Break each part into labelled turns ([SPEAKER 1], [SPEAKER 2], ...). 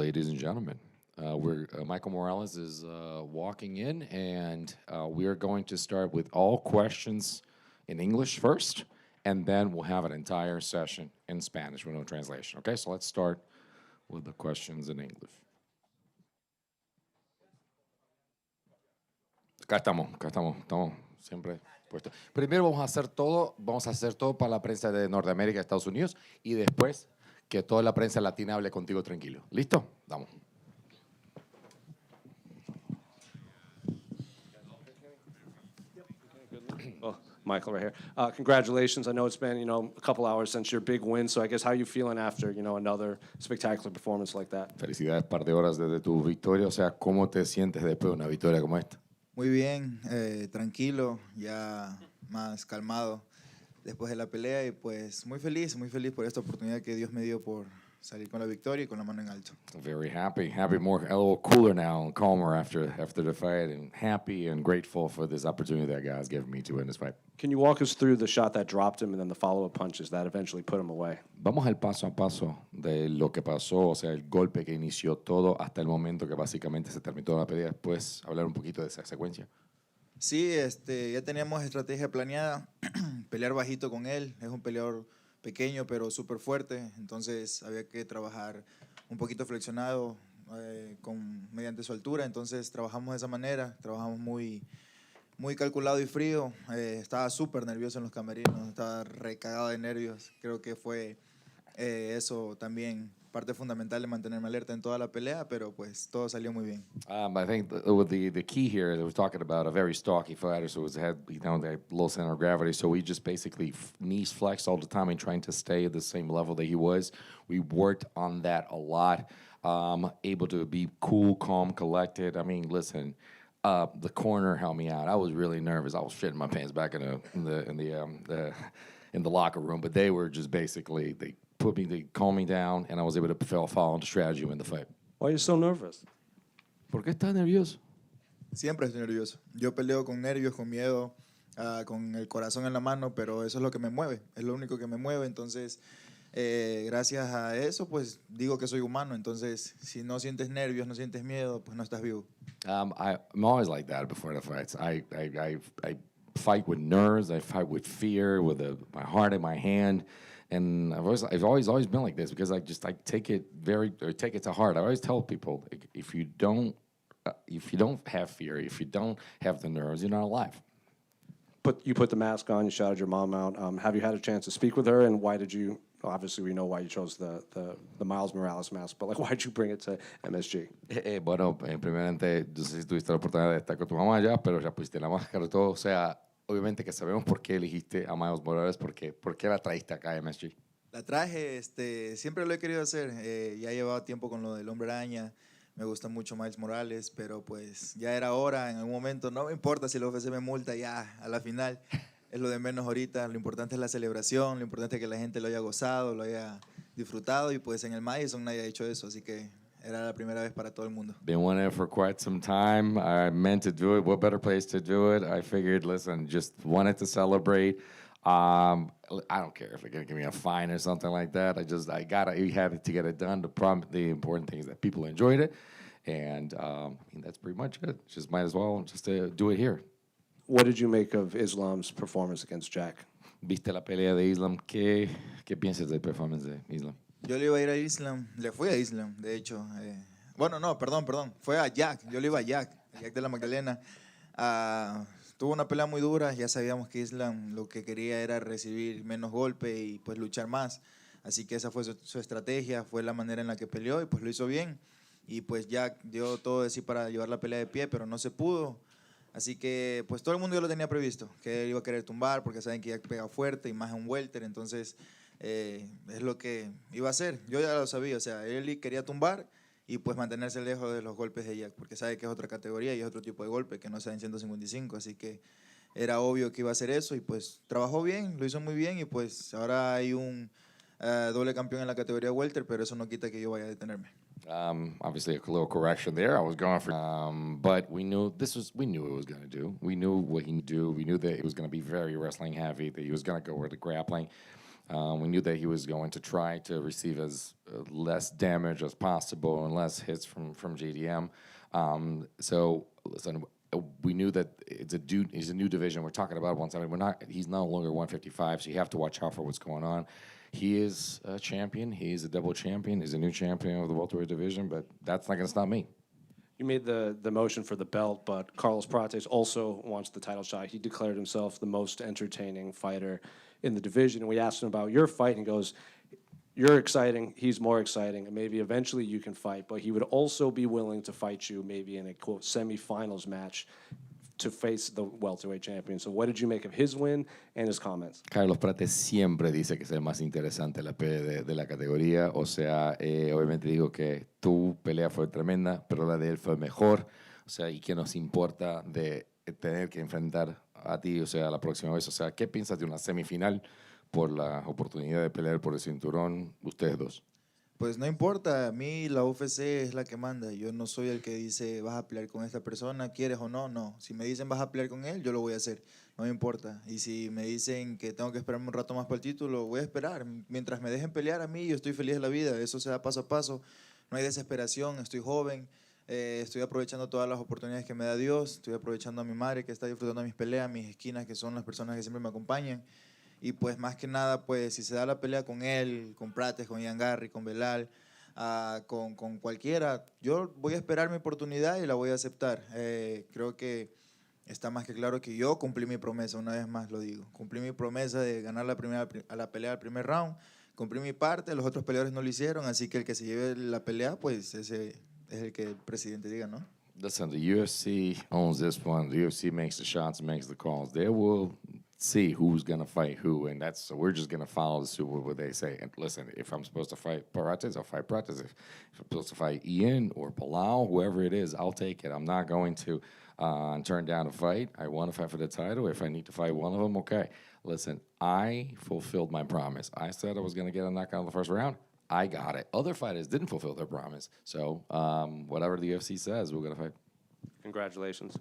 [SPEAKER 1] ladies and gentlemen. Michael Morales is walking in, and we are going to start with all questions in English first, and then we'll have an entire session in Spanish with no translation. Okay, so let's start with the questions in English. Acá estamos siempre puestos. Primero vamos a hacer todo para la prensa de Norteamérica y Estados Unidos, y después que toda la prensa latina hable contigo tranquilo. ¿Listo? Vamos.
[SPEAKER 2] Well, Michael, right here. Congratulations. I know it's been, a couple hours since your big win. So I guess how are you feeling after, another spectacular performance like that?
[SPEAKER 1] Felicidades, par de horas desde tu victoria. O sea, ¿cómo te sientes después de una victoria como esta?
[SPEAKER 3] Muy bien, tranquilo, ya más calmado después de la pelea y pues muy feliz por esta oportunidad que Dios me dio por salir con la victoria y con la mano en alto.
[SPEAKER 1] Very happy, more, a little cooler now and calmer after the fight, and happy and grateful for this opportunity that God has given me to win this fight.
[SPEAKER 2] Can you walk us through the shot that dropped him and then the follow-up punches that eventually put him away?
[SPEAKER 1] Vamos al paso a paso de lo que pasó, o sea, el golpe que inició todo hasta el momento que básicamente se terminó la pelea. Después hablar un poquito de esa secuencia.
[SPEAKER 3] Sí, ya teníamos estrategia planeada, pelear bajito con él, es un peleador pequeño pero súper fuerte, entonces había que trabajar un poquito flexionado mediante su altura, entonces trabajamos de esa manera, trabajamos muy calculado y frío, estaba súper nervioso en los camerinos, estaba recagado de nervios, creo que fue eso también parte fundamental de mantenerme alerta en toda la pelea, pero pues todo salió muy bien.
[SPEAKER 1] I think the key here is we're talking about a very stocky fighter, so it had that low center of gravity. So we just basically knees flexed all the time and trying to stay at the same level that he was. We worked on that a lot. Able to be cool, calm, collected. I mean, listen, the corner helped me out. I was really nervous. I was shitting my pants back in the locker room, but they were just basically they calmed me down, and I was able to follow the strategy in the fight.
[SPEAKER 2] Why are you so nervous?
[SPEAKER 1] ¿Por qué estás nervioso?
[SPEAKER 3] Siempre estoy nervioso. Yo peleo con nervios, con miedo, con el corazón en la mano, pero eso es lo que me mueve, es lo único que me mueve. Entonces, gracias a eso, pues digo que soy humano. Entonces, si no sientes nervios, no sientes miedo, pues no estás vivo.
[SPEAKER 1] I'm always like that before the fights. I fight with nerves. I fight with fear, with my heart in my hand. And I've always been like this because I take it to heart. I always tell people, if you don't have fear, if you don't have the nerves, you're not alive.
[SPEAKER 2] You put the mask on. You shouted your mom out. Have you had a chance to speak with her? And why did you? Obviously, we know why you chose the Miles Morales mask, but why did you bring it to MSG?
[SPEAKER 1] Bueno, primeramente, no sé si tuviste la oportunidad de estar con tu mamá ya, pero ya pusiste la máscara y todo, o sea. Obviamente que sabemos por qué elegiste a Miles Morales, ¿por qué la traíste acá a MSG?
[SPEAKER 3] La traje, siempre lo he querido hacer, ya llevaba tiempo con lo del Hombre Araña, me gusta mucho Miles Morales, pero pues ya era hora, en algún momento, no me importa si el UFC me multa ya a la final, es lo de menos ahorita, lo importante es la celebración, lo importante es que la gente lo haya gozado, lo haya disfrutado y pues en el Madison nadie ha hecho eso, así que era la primera vez para todo el mundo.
[SPEAKER 1] Been wanting it for quite some time. I meant to do it. What better place to do it? I figured, listen, just wanted to celebrate. I don't care if they're gonna give me a fine or something like that. We had to get it done. The important thing is that people enjoyed it, and that's pretty much it. Just might as well just do it here.
[SPEAKER 2] What did you make of Islam's performance against Jack?
[SPEAKER 1] ¿Viste la pelea de Islam? ¿Qué piensas del performance de Islam?
[SPEAKER 3] Yo le iba a ir a Islam, le fui a Islam, de hecho. Bueno, no, perdón, fue a Jack, yo le iba a Jack Della Maddalena. Tuvo una pelea muy dura, ya sabíamos que Islam lo que quería era recibir menos golpe y pues luchar más. Así que esa fue su estrategia, fue la manera en la que peleó y pues lo hizo bien. Y pues Jack dio todo de sí para llevar la pelea de pie, pero no se pudo. Así que pues todo el mundo ya lo tenía previsto, que él iba a querer tumbar porque saben que Jack pega fuerte y más en un welter, entonces es lo que iba a hacer. Yo ya lo sabía, o sea, él quería tumbar y pues mantenerse lejos de los golpes de Jack, porque sabe que es otra categoría y es otro tipo de golpe que no se da en 155, así que era obvio que iba a hacer eso y pues trabajó bien, lo hizo muy bien y pues ahora hay un doble campeón en la categoría welter, pero eso no quita que yo vaya a detenerme.
[SPEAKER 1] Obviously, a little correction there. I was going for, but we knew what it was going to do. We knew what he would do. We knew that it was going to be very wrestling heavy. That he was going to go with the grappling. We knew that he was going to try to receive as less damage as possible and less hits from JDM. So listen, we knew that it's a new division. We're talking about 170. He's no longer 155, so you have to watch out for what's going on. He is a champion. He's a double champion. He's a new champion of the welterweight division, but that's not going to stop me.
[SPEAKER 2] You made the motion for the belt, but Carlos Prates also wants the title shot. He declared himself the most entertaining fighter in the division. And we asked him about your fight, and he goes, you're exciting, he's more exciting, and maybe eventually you can fight, but he would also be willing to fight you maybe in a, quote, semifinals match to face the welterweight champion. So what did you make of his win and his comments?
[SPEAKER 1] Carlos Prates siempre dice que es el más interesante en la pelea de la categoría. O sea, obviamente digo que tu pelea fue tremenda, pero la de él fue mejor. O sea, ¿y qué nos importa de tener que enfrentar a ti, o sea, la próxima vez? O sea, ¿qué piensas de una semifinal por la oportunidad de pelear por el cinturón, ustedes dos?
[SPEAKER 3] Pues no importa, a mí la UFC es la que manda. Yo no soy el que dice vas a pelear con esta persona, quieres o no, no. Si me dicen vas a pelear con él, yo lo voy a hacer, no me importa. Y si me dicen que tengo que esperarme un rato más por el título, voy a esperar. Mientras me dejen pelear a mí, yo estoy feliz de la vida, eso se da paso a paso. No hay desesperación, estoy joven, estoy aprovechando todas las oportunidades que me da Dios, estoy aprovechando a mi madre que está disfrutando de mis peleas, mis esquinas, que son las personas que siempre me acompañan. Y pues más que nada, pues si se da la pelea con él, con Prates, con Ian Garry, con Belal, con cualquiera, yo voy a esperar mi oportunidad y la voy a aceptar. Creo que está más que claro que yo cumplí mi promesa, una vez más lo digo. Cumplí mi promesa de ganar la pelea al primer round, cumplí mi parte, los otros peleadores no lo hicieron, así que el que se lleve la pelea, pues ese es el que el presidente diga, ¿no?
[SPEAKER 1] Listen, the UFC owns this one. The UFC makes the shots, makes the calls. They will see who's going to fight who, and so we're just going to follow the suit what they say. And listen, if I'm supposed to fight Prates, I'll fight Prates. If I'm supposed to fight Ian or Palau, whoever it is, I'll take it. I'm not going to turn down a fight. I want to fight for the title. If I need to fight one of them, okay. Listen, I fulfilled my promise. I said I was going to get a knockout in the first round. I got it. Other fighters didn't fulfill their promise. So whatever the UFC says, we're going to fight.
[SPEAKER 2] Congratulations.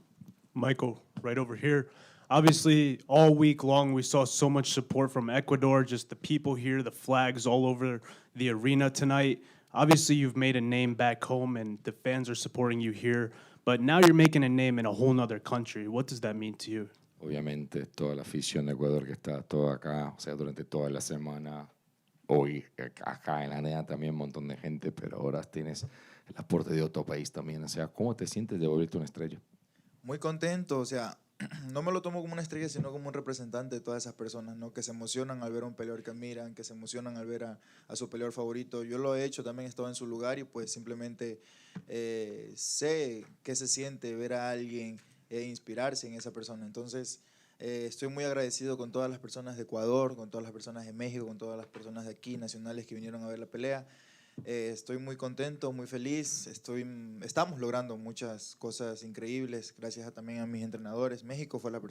[SPEAKER 4] Michael, right over here. Obviously, all week long, we saw so much support from Ecuador, just the people here, the flags all over the arena tonight. Obviously, you've made a name back home, and the fans are supporting you here. But now you're making a name in a whole nother country. What does that mean to you?
[SPEAKER 1] Obviamente, toda la afición de Ecuador que está toda acá, o sea, durante toda la semana, hoy acá en la arena también un montón de gente, pero ahora tienes el aporte de otro país también. O sea, ¿cómo te sientes de volverte una estrella?
[SPEAKER 3] Muy contento, o sea, no me lo tomo como una estrella, sino como un representante de todas esas personas, ¿no? Que se emocionan al ver a un peleador que admiran, que se emocionan al ver a su peleador favorito. Yo lo he hecho, también he estado en su lugar y pues simplemente sé qué se siente ver a alguien e inspirarse en esa persona. Entonces, estoy muy agradecido con todas las personas de Ecuador, con todas las personas de México, con todas las personas de aquí, nacionales, que vinieron a ver la pelea. Estoy muy contento, muy feliz. Estamos logrando muchas cosas increíbles gracias también a mis entrenadores. México fue las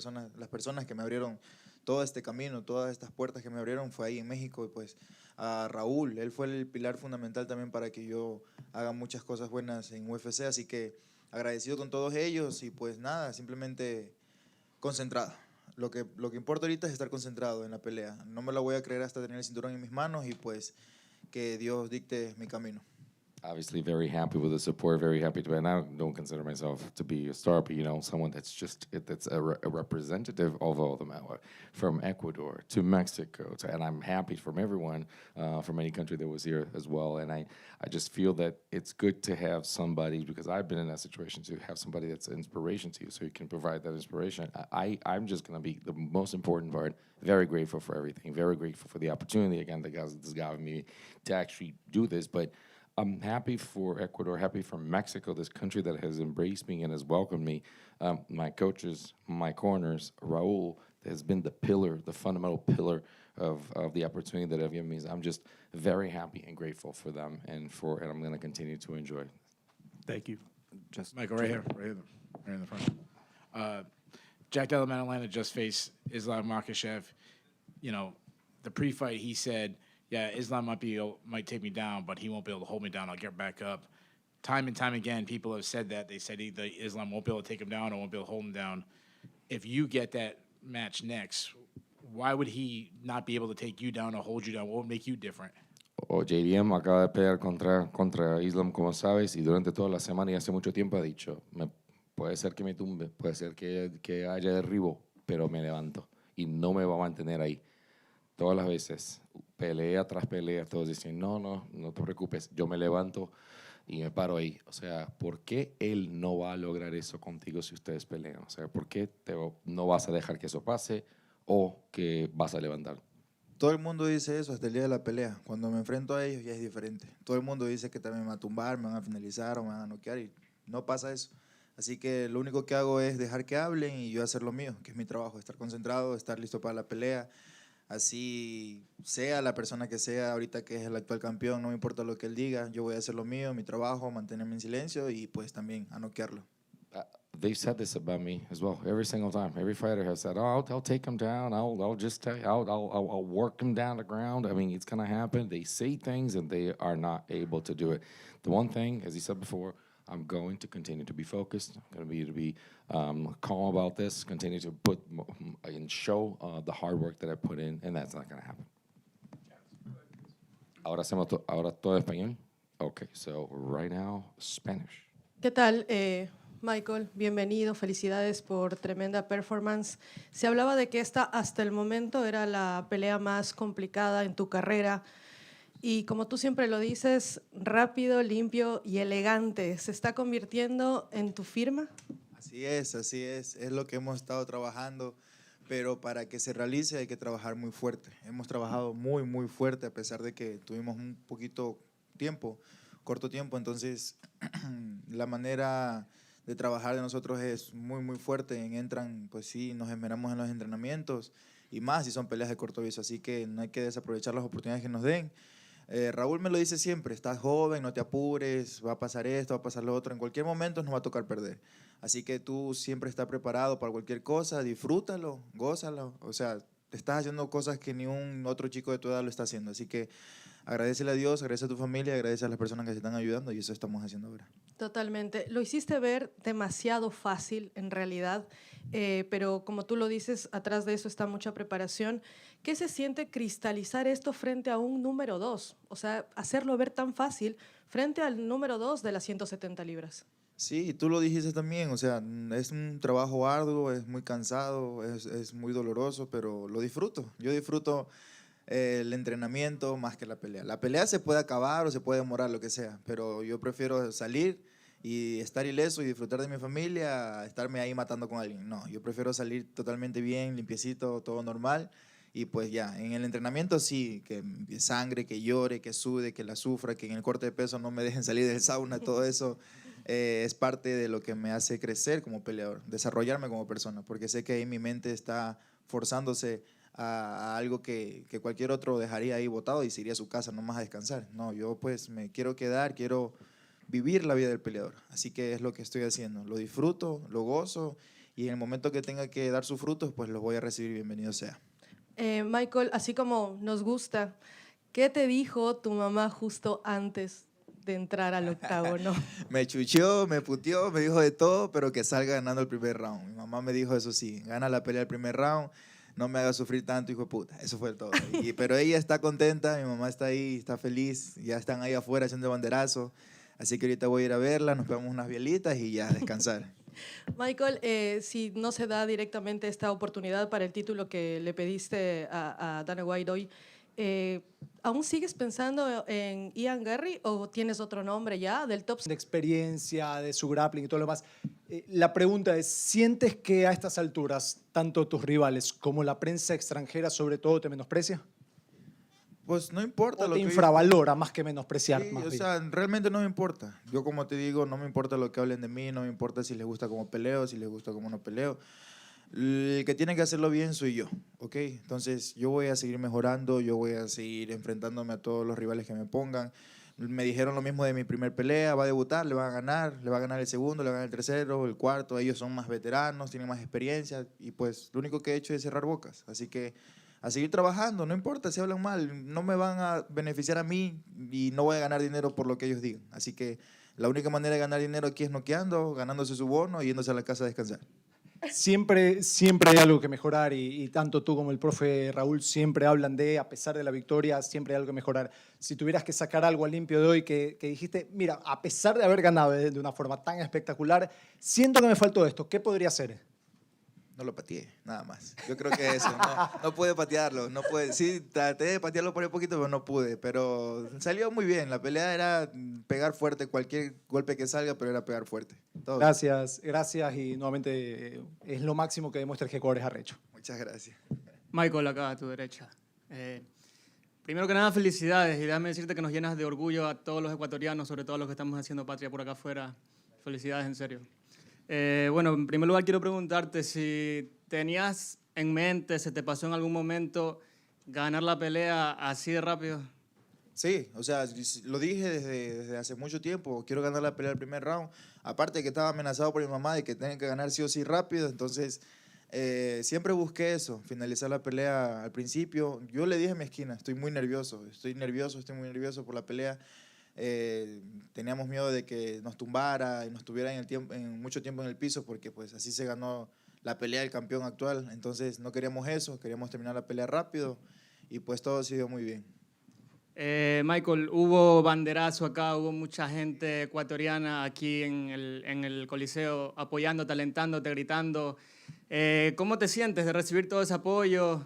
[SPEAKER 3] personas que me abrieron todo este camino, todas estas puertas que me abrieron fue ahí en México. Y pues a Raúl, él fue el pilar fundamental también para que yo haga muchas cosas buenas en UFC. Así que agradecido con todos ellos y pues nada, simplemente concentrado. Lo que importa ahorita es estar concentrado en la pelea. No me la voy a creer hasta tener el cinturón en mis manos y pues que Dios dicte mi camino.
[SPEAKER 1] Obviously, very happy with the support. Very happy to. And I don't consider myself to be a star, but someone that's just that's a representative of all of them, from Ecuador to Mexico, and I'm happy from everyone from any country that was here as well. And I just feel that it's good to have somebody, because I've been in that situation, to have somebody that's an inspiration to you, so you can provide that inspiration. I'm just going to be the most important part. Very grateful for everything. Very grateful for the opportunity again that this guy gave me to actually do this, but. I'm happy for Ecuador, happy for Mexico, this country that has embraced me and has welcomed me. My coaches, my corners, Raul has been the fundamental pillar of the opportunity that they've given me. I'm just very happy and grateful for them, and I'm going to continue to enjoy.
[SPEAKER 4] Thank you.
[SPEAKER 5] Just Michael, right here, right in the front. Jack Della Maddalena just faced Islam Makhachev. The pre-fight, he said, yeah, Islam might take me down, but he won't be able to hold me down. I'll get back up. Time and time again, people have said that. They said either Islam won't be able to take him down or won't be able to hold him down. If you get that match next, why would he not be able to take you down or hold you down? What would make you different?
[SPEAKER 1] O JDM acaba de pelear contra Islam, como sabes, y durante toda la semana y hace mucho tiempo ha dicho, puede ser que me tumbe, puede ser que haya derribo, pero me levanto y no me va a mantener ahí. Todas las veces, pelea tras pelea, todos dicen, no te preocupes, yo me levanto y me paro ahí. O sea, ¿por qué él no va a lograr eso contigo si ustedes pelean? O sea, ¿por qué no vas a dejar que eso pase o que vas a levantar?
[SPEAKER 3] Todo el mundo dice eso hasta el día de la pelea. Cuando me enfrento a ellos ya es diferente. Todo el mundo dice que también me van a tumbar, me van a finalizar o me van a noquear y no pasa eso. Así que lo único que hago es dejar que hablen y yo hacer lo mío, que es mi trabajo, estar concentrado, estar listo para la pelea. Así sea la persona que sea ahorita que es el actual campeón, no me importa lo que él diga, yo voy a hacer lo mío, mi trabajo, mantenerme en silencio y pues también a noquearlo.
[SPEAKER 1] They've said this about me as well. Every single time, every fighter has said, "Oh, I'll take him down. I'll just I'll work him down the ground." I mean, it's gonna happen. They say things and they are not able to do it. The one thing, as he said before, I'm going to continue to be focused. I'm going to be calm about this. Continue to put and show the hard work that I put in, and that's not going to happen. Ahora todo español. Okay, so right now Spanish.
[SPEAKER 6] ¿Qué tal, Michael? Bienvenido, felicidades por tremenda performance. Se hablaba de que esta hasta el momento era la pelea más complicada en tu carrera y como tú siempre lo dices, rápido, limpio y elegante. ¿Se está convirtiendo en tu firma?
[SPEAKER 3] Así es lo que hemos estado trabajando, pero para que se realice hay que trabajar muy fuerte. Hemos trabajado muy fuerte a pesar de que tuvimos un corto tiempo, entonces la manera de trabajar de nosotros es muy fuerte. Entran, pues sí, nos esmeramos en los entrenamientos y más si son peleas de corto viso, así que no hay que desaprovechar las oportunidades que nos den. Raúl me lo dice siempre, estás joven, no te apures, va a pasar esto, va a pasar lo otro, en cualquier momento nos va a tocar perder. Así que tú siempre estás preparado para cualquier cosa, disfrútalo, gózalo, o sea, te estás haciendo cosas que ni un otro chico de tu edad lo está haciendo, así que agradecele a Dios, agradece a tu familia, agradece a las personas que te están ayudando y eso estamos haciendo ahora.
[SPEAKER 6] Totalmente. Lo hiciste ver demasiado fácil en realidad, pero como tú lo dices, atrás de eso está mucha preparación. ¿Qué se siente cristalizar esto frente a un número 2? O sea, hacerlo ver tan fácil frente al número 2 de las 170 libras.
[SPEAKER 3] Sí, tú lo dijiste también, o sea, es un trabajo arduo, es muy cansado, es muy doloroso, pero lo disfruto. Yo disfruto el entrenamiento más que la pelea. La pelea se puede acabar o se puede demorar, lo que sea, pero yo prefiero salir y estar ileso y disfrutar de mi familia a estarme ahí matando con alguien. No, yo prefiero salir totalmente bien, limpiecito, todo normal. Y pues ya, en el entrenamiento sí, que sangre, que llore, que sude, que la sufra, que en el corte de peso no me dejen salir del sauna, todo eso es parte de lo que me hace crecer como peleador, desarrollarme como persona, porque sé que ahí mi mente está forzándose a algo que cualquier otro dejaría ahí botado y se iría a su casa nomás a descansar. No, yo pues me quiero quedar, quiero vivir la vida del peleador, así que es lo que estoy haciendo, lo disfruto, lo gozo y en el momento que tenga que dar sus frutos, pues los voy a recibir, bienvenido sea.
[SPEAKER 6] Michael, así como nos gusta, ¿qué te dijo tu mamá justo antes de entrar al octágono?
[SPEAKER 3] Me chucheó, me puteó, me dijo de todo, pero que salga ganando el primer round. Mi mamá me dijo eso sí, gana la pelea el primer round, no me haga sufrir tanto, hijo de puta. Eso fue todo. Pero ella está contenta, mi mamá está ahí, está feliz, ya están ahí afuera haciendo banderazo. Así que ahorita voy a ir a verla, nos pegamos unas bielitas y ya, a descansar.
[SPEAKER 6] Michael, si no se da directamente esta oportunidad para el título que le pediste a Dana White hoy, ¿aún sigues pensando en Ian Garry o tienes otro nombre ya del top?
[SPEAKER 7] De experiencia, de su grappling y todo lo demás. La pregunta es, ¿sientes que a estas alturas tanto tus rivales como la prensa extranjera sobre todo te menosprecia?
[SPEAKER 3] Pues no importa
[SPEAKER 7] ¿O
[SPEAKER 3] lo
[SPEAKER 7] te
[SPEAKER 3] que
[SPEAKER 7] infravalora más que menospreciar?
[SPEAKER 3] Sí,
[SPEAKER 7] más
[SPEAKER 3] o
[SPEAKER 7] bien?
[SPEAKER 3] sea, realmente no me importa. Yo como te digo, no me importa lo que hablen de mí, no me importa si les gusta cómo peleo, si les gusta cómo no peleo. El que tiene que hacerlo bien soy yo, ¿ok? Entonces yo voy a seguir mejorando, yo voy a seguir enfrentándome a todos los rivales que me pongan. Me dijeron lo mismo de mi primer pelea, va a debutar, le va a ganar el segundo, le va a ganar el tercero, el cuarto. Ellos son más veteranos, tienen más experiencia y pues lo único que he hecho es cerrar bocas. Así que a seguir trabajando, no importa si hablan mal, no me van a beneficiar a mí y no voy a ganar dinero por lo que ellos digan. Así que la única manera de ganar dinero aquí es noqueando, ganándose su bono y yéndose a la casa a descansar.
[SPEAKER 7] Siempre hay algo que mejorar y tanto tú como el profe Raúl siempre hablan de, a pesar de la victoria, siempre hay algo que mejorar. Si tuvieras que sacar algo al limpio de hoy que dijiste, mira, a pesar de haber ganado de una forma tan espectacular, siento que me faltó esto, ¿qué podría ser?
[SPEAKER 3] No lo pateé, nada más. Yo creo que eso, no pude patearlo, no pude. Sí, traté de patearlo por un poquito, pero no pude. Pero salió muy bien, la pelea era pegar fuerte, cualquier golpe que salga, pero era pegar fuerte. Todo bien.
[SPEAKER 7] Gracias y nuevamente es lo máximo que demuestra el que es arrecho.
[SPEAKER 3] Muchas gracias.
[SPEAKER 8] Michael, acá a tu derecha. Primero que nada, felicidades y déjame decirte que nos llenas de orgullo a todos los ecuatorianos, sobre todo a los que estamos haciendo patria por acá afuera. Felicidades, en serio. Bueno, en primer lugar quiero preguntarte si tenías en mente, se te pasó en algún momento ganar la pelea así de rápido.
[SPEAKER 3] Sí, o sea, lo dije desde hace mucho tiempo, quiero ganar la pelea del primer round. Aparte de que estaba amenazado por mi mamá de que tenía que ganar sí o sí rápido, entonces siempre busqué eso, finalizar la pelea al principio. Yo le dije a mi esquina, estoy muy nervioso por la pelea. Teníamos miedo de que nos tumbara y nos tuviera mucho tiempo en el piso porque pues así se ganó la pelea del campeón actual. Entonces no queríamos eso, queríamos terminar la pelea rápido y pues todo se dio muy bien.
[SPEAKER 8] Michael, hubo banderazo acá, hubo mucha gente ecuatoriana aquí en el Coliseo apoyándote, alentándote, gritando. ¿Cómo te sientes de recibir todo ese apoyo?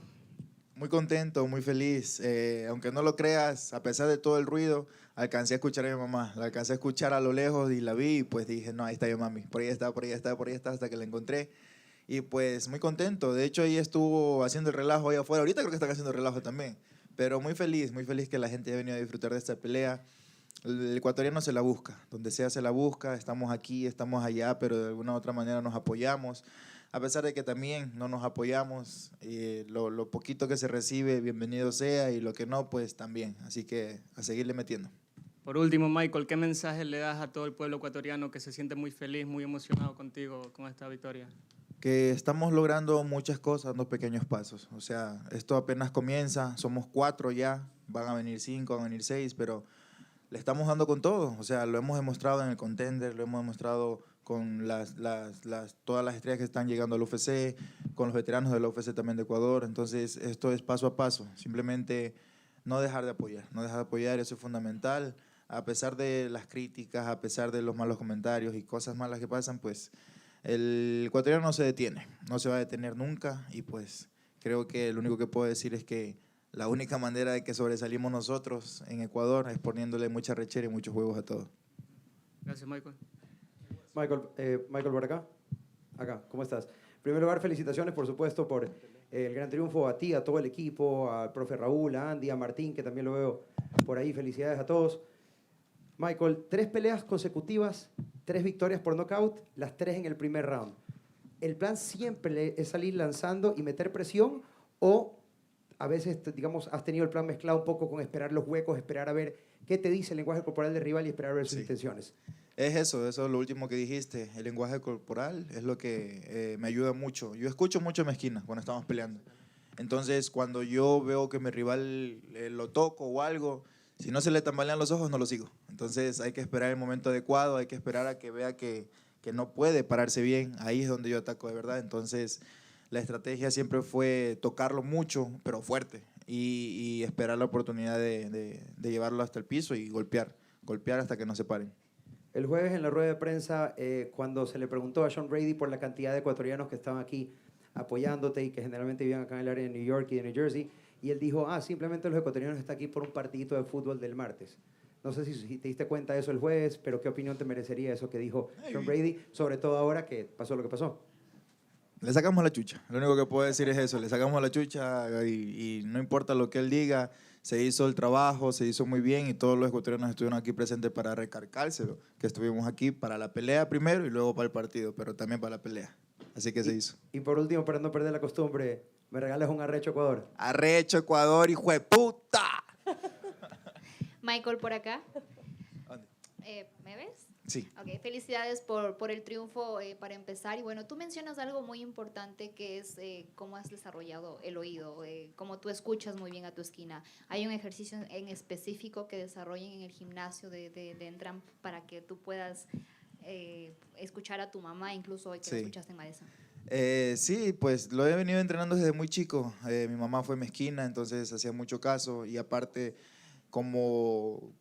[SPEAKER 3] Muy contento, muy feliz. Aunque no lo creas, a pesar de todo el ruido, alcancé a escuchar a mi mamá. La alcancé a escuchar a lo lejos y la vi y pues dije, no, ahí está mi mami. Por ahí está, hasta que la encontré. Y pues muy contento. De hecho, ella estuvo haciendo el relajo ahí afuera. Ahorita creo que están haciendo el relajo también. Pero muy feliz que la gente haya venido a disfrutar de esta pelea. El ecuatoriano se la busca. Donde sea se la busca. Estamos aquí, estamos allá, pero de alguna u otra manera nos apoyamos. A pesar de que también no nos apoyamos, lo poquito que se recibe, bienvenido sea, y lo que no, pues también. Así que a seguirle metiendo.
[SPEAKER 8] Por último, Michael, ¿qué mensaje le das a todo el pueblo ecuatoriano que se siente muy feliz, muy emocionado contigo con esta victoria?
[SPEAKER 3] Que estamos logrando muchas cosas dando pequeños pasos. O sea, esto apenas comienza, somos 4 ya, van a venir 5, van a venir 6, pero le estamos dando con todo. O sea, lo hemos demostrado en el contender, lo hemos demostrado con todas las estrellas que están llegando al UFC, con los veteranos del UFC también de Ecuador. Entonces, esto es paso a paso. Simplemente no dejar de apoyar, eso es fundamental. A pesar de las críticas, a pesar de los malos comentarios y cosas malas que pasan, pues el ecuatoriano no se detiene, no se va a detener nunca y pues creo que lo único que puedo decir es que la única manera de que sobresalimos nosotros en Ecuador es poniéndole mucha rechera y muchos huevos a todo.
[SPEAKER 8] Gracias, Michael.
[SPEAKER 9] Michael, por acá. Acá, ¿cómo estás? En primer lugar, felicitaciones, por supuesto, por el gran triunfo a ti, a todo el equipo, al profe Raúl, a Andy, a Martín, que también lo veo por ahí. Felicidades a todos. Michael, 3 peleas consecutivas, 3 victorias por nocaut, las 3 en el primer round. ¿El plan siempre es salir lanzando y meter presión o a veces, digamos, has tenido el plan mezclado un poco con esperar los huecos, esperar a ver qué te dice el lenguaje corporal del rival y esperar a ver sus intenciones?
[SPEAKER 3] Es eso es lo último que dijiste. El lenguaje corporal es lo que me ayuda mucho. Yo escucho mucho en mi esquina cuando estamos peleando. Entonces, cuando yo veo que mi rival lo toco o algo, si no se le tambalean los ojos, no lo sigo. Entonces, hay que esperar el momento adecuado, hay que esperar a que vea que no puede pararse bien. Ahí es donde yo ataco de verdad. Entonces, la estrategia siempre fue tocarlo mucho, pero fuerte, y esperar la oportunidad de llevarlo hasta el piso y golpear hasta que no se paren.
[SPEAKER 9] El jueves en la rueda de prensa, cuando se le preguntó a Sean Brady por la cantidad de ecuatorianos que estaban aquí apoyándote y que generalmente vivían acá en el área de New York y de New Jersey, y él dijo, simplemente los ecuatorianos están aquí por un partidito de fútbol del martes. No sé si te diste cuenta de eso el jueves, pero ¿qué opinión te merecería eso que dijo Sean Brady, sobre todo ahora que pasó lo que pasó?
[SPEAKER 3] Le sacamos la chucha. Lo único que puedo decir es eso. Le sacamos la chucha y no importa lo que él diga, se hizo el trabajo, se hizo muy bien y todos los ecuatorianos estuvieron aquí presentes para recargárselo, que estuvimos aquí para la pelea primero y luego para el partido, pero también para la pelea. Así que se hizo.
[SPEAKER 9] Y por último, para no perder la costumbre, ¿me regalas un arrecho Ecuador?
[SPEAKER 3] Arrecho Ecuador, hijo de puta.
[SPEAKER 10] Michael, por acá. ¿Me ves?
[SPEAKER 3] Sí.
[SPEAKER 10] Ok, felicidades por el triunfo para empezar. Y bueno, tú mencionas algo muy importante que es cómo has desarrollado el oído, cómo tú escuchas muy bien a tu esquina. ¿Hay un ejercicio en específico que desarrollen en el gimnasio de Entram para que tú puedas escuchar a tu mamá, incluso hoy que
[SPEAKER 3] Sí.
[SPEAKER 10] la escuchaste en Madison?
[SPEAKER 3] Sí, pues lo he venido entrenando desde muy chico. Mi mamá fue mezquina, entonces hacía mucho caso y aparte como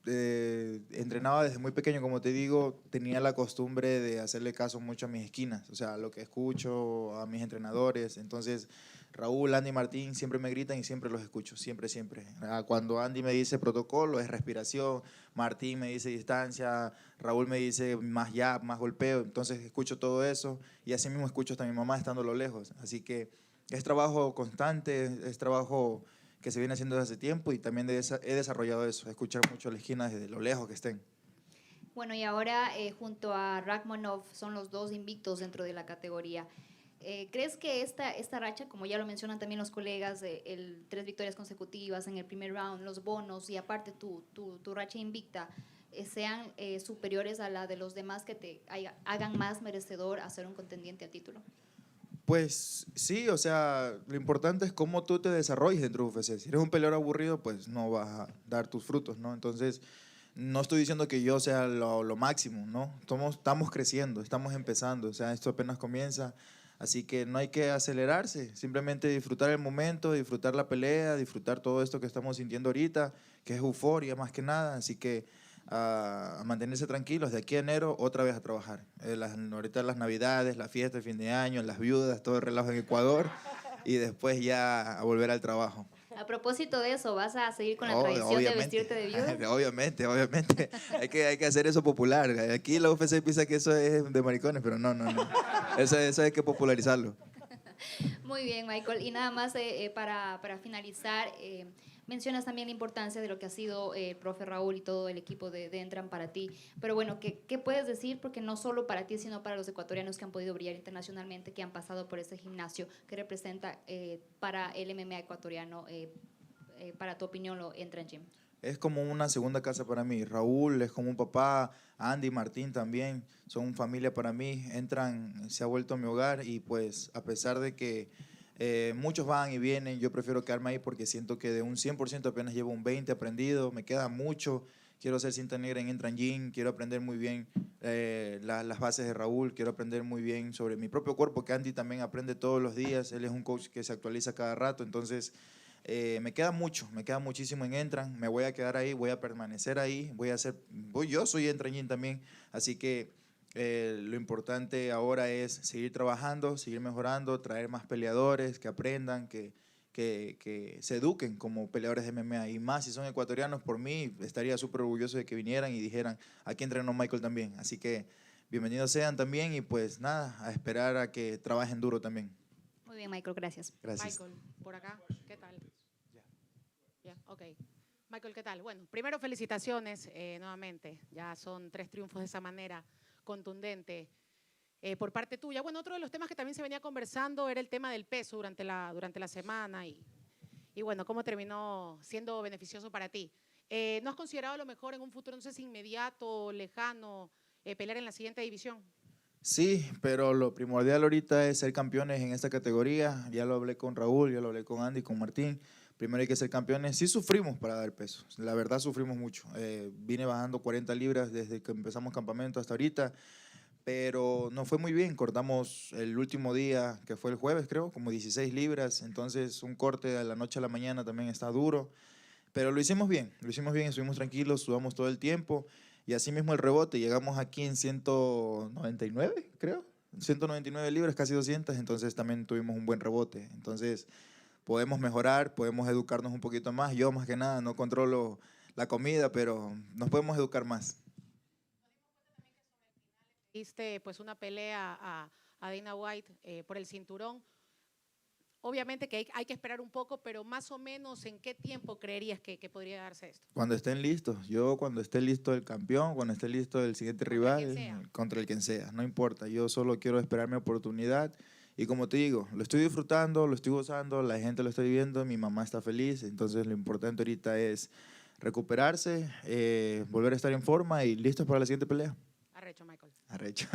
[SPEAKER 3] entrenaba desde muy pequeño, como te digo, tenía la costumbre de hacerle caso mucho a mis esquinas, o sea, a lo que escucho, a mis entrenadores. Entonces, Raúl, Andy, Martín siempre me gritan y siempre los escucho, siempre, siempre. Cuando Andy me dice protocolo, es respiración, Martín me dice distancia, Raúl me dice más jab, más golpeo, entonces escucho todo eso y así mismo escucho hasta a mi mamá estando a lo lejos. Así que es trabajo constante, es trabajo que se viene haciendo desde hace tiempo y también he desarrollado eso, escuchar mucho a la esquina desde lo lejos que estén.
[SPEAKER 10] Bueno, y ahora junto a Rakhmonov son los dos invictos dentro de la categoría. ¿Crees que esta racha, como ya lo mencionan también los colegas, 3 victorias consecutivas en el primer round, los bonos y aparte tu racha invicta, sean superiores a la de los demás que te hagan más merecedor a ser un contendiente a título?
[SPEAKER 3] Pues sí, o sea, lo importante es cómo tú te desarrolles dentro de UFC. Si eres un peleador aburrido, pues no vas a dar tus frutos, ¿no? Entonces, no estoy diciendo que yo sea lo máximo, ¿no? Estamos creciendo, estamos empezando, o sea, esto apenas comienza, así que no hay que acelerarse, simplemente disfrutar el momento, disfrutar la pelea, disfrutar todo esto que estamos sintiendo ahorita, que es euforia más que nada, así que a mantenerse tranquilos, de aquí a enero otra vez a trabajar. Ahorita las navidades, la fiesta de fin de año, las viudas, todo el relajo en Ecuador y después ya a volver al trabajo.
[SPEAKER 10] A propósito de eso, ¿vas a seguir con la
[SPEAKER 3] Oh,
[SPEAKER 10] tradición de vestirte de viuda?
[SPEAKER 3] obviamente, obviamente. hay que hacer eso popular. Aquí la UFC piensa que eso es de maricones, pero no, no, no. Eso hay que popularizarlo.
[SPEAKER 10] Muy bien, Michael. Y nada más para finalizar, mencionas también la importancia de lo que ha sido el profe Raúl y todo el equipo de Entran para ti. Pero bueno, ¿qué puedes decir? Porque no solo para ti, sino para los ecuatorianos que han podido brillar internacionalmente, que han pasado por ese gimnasio que representa para el MMA ecuatoriano, para tu opinión, lo Entran Gym.
[SPEAKER 3] Es como una segunda casa para mí. Raúl es como un papá, Andy, Martín también, son familia para mí. Entran, se ha vuelto mi hogar y pues a pesar de que muchos van y vienen, yo prefiero quedarme ahí porque siento que de un 100% apenas llevo un 20 aprendido, me queda mucho. Quiero ser cinta negra en Entran Gym, quiero aprender muy bien las bases de Raúl, quiero aprender muy bien sobre mi propio cuerpo, que Andy también aprende todos los días, él es un coach que se actualiza cada rato, entonces me queda mucho, me queda muchísimo en Entran, me voy a quedar ahí, voy a permanecer ahí, yo soy Entran Gym también, así que lo importante ahora es seguir trabajando, seguir mejorando, traer más peleadores que aprendan, que se eduquen como peleadores de MMA. Y más si son ecuatorianos, por mí estaría súper orgulloso de que vinieran y dijeran, aquí entrenó Michael también. Así que bienvenidos sean también y pues nada, a esperar a que trabajen duro también.
[SPEAKER 10] Muy bien, Michael, gracias.
[SPEAKER 3] Gracias.
[SPEAKER 11] Michael, por acá, ¿qué tal? Ya, ok. Michael, ¿qué tal? Bueno, primero felicitaciones nuevamente. Ya son 3 triunfos de esa manera contundente por parte tuya. Bueno, otro de los temas que también se venía conversando era el tema del peso durante la semana y bueno, cómo terminó siendo beneficioso para ti. ¿No has considerado a lo mejor en un futuro, no sé si inmediato, lejano, pelear en la siguiente división?
[SPEAKER 3] Sí, pero lo primordial ahorita es ser campeones en esta categoría. Ya lo hablé con Raúl, ya lo hablé con Andy, con Martín. Primero hay que ser campeones. Sí sufrimos para dar peso, la verdad sufrimos mucho. Vine bajando 40 libras desde que empezamos campamento hasta ahorita, pero nos fue muy bien. Cortamos el último día, que fue el jueves creo, como 16 libras. Entonces un corte de la noche a la mañana también está duro. Pero lo hicimos bien, estuvimos tranquilos, sudamos todo el tiempo y así mismo el rebote, llegamos aquí en 199, creo, 199 libras, casi 200, entonces también tuvimos un buen rebote. Entonces podemos mejorar, podemos educarnos un poquito más. Yo más que nada no controlo la comida, pero nos podemos educar más.
[SPEAKER 11] Diste pues una pelea a Dana White por el cinturón. Obviamente que hay que esperar un poco, pero más o menos ¿en qué tiempo creerías que podría darse esto?
[SPEAKER 3] Cuando estén listos, cuando esté listo el campeón, cuando esté listo el siguiente rival, contra el quien sea, no importa, yo solo quiero esperar mi oportunidad y como te digo, lo estoy disfrutando, lo estoy gozando, la gente lo está viviendo, mi mamá está feliz, entonces lo importante ahorita es recuperarse, volver a estar en forma y listos para la siguiente pelea.
[SPEAKER 11] Arrecho, Michael.
[SPEAKER 3] Arrecho.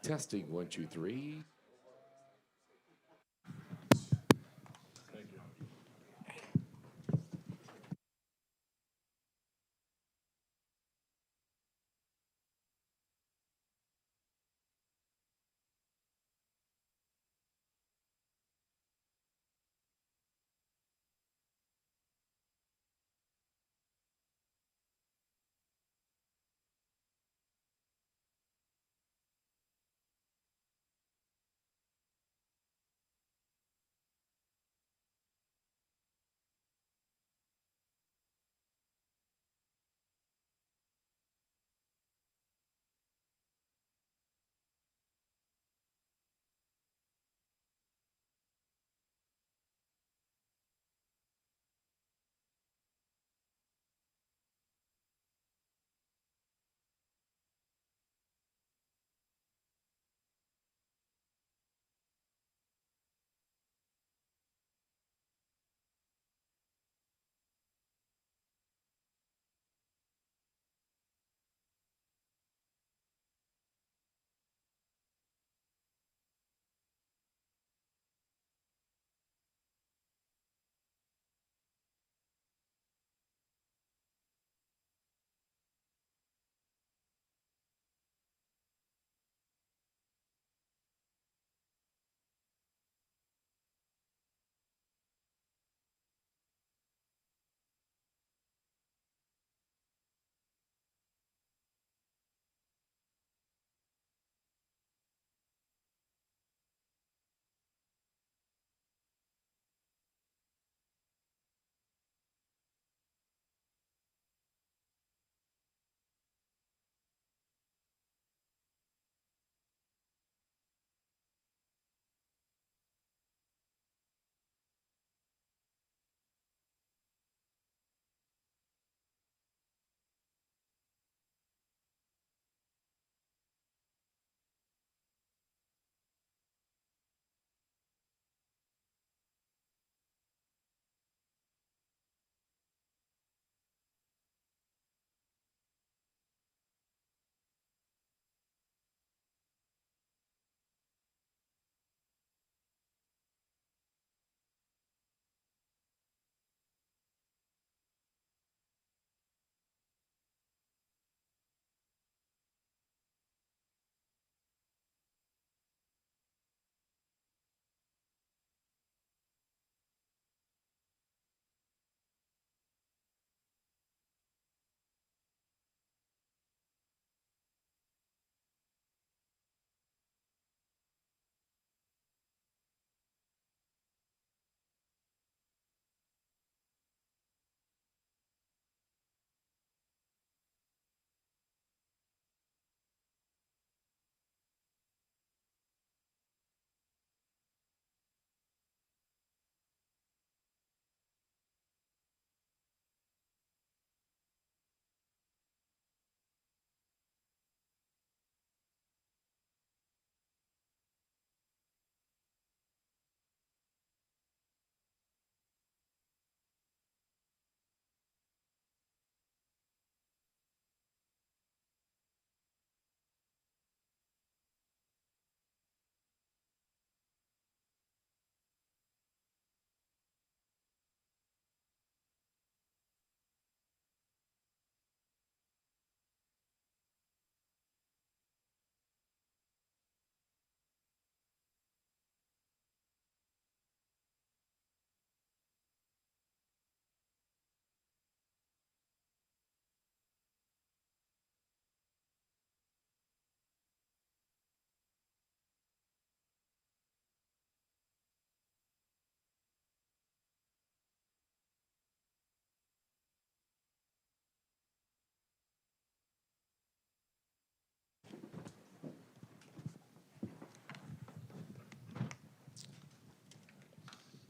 [SPEAKER 1] Testing 1, 2, 3.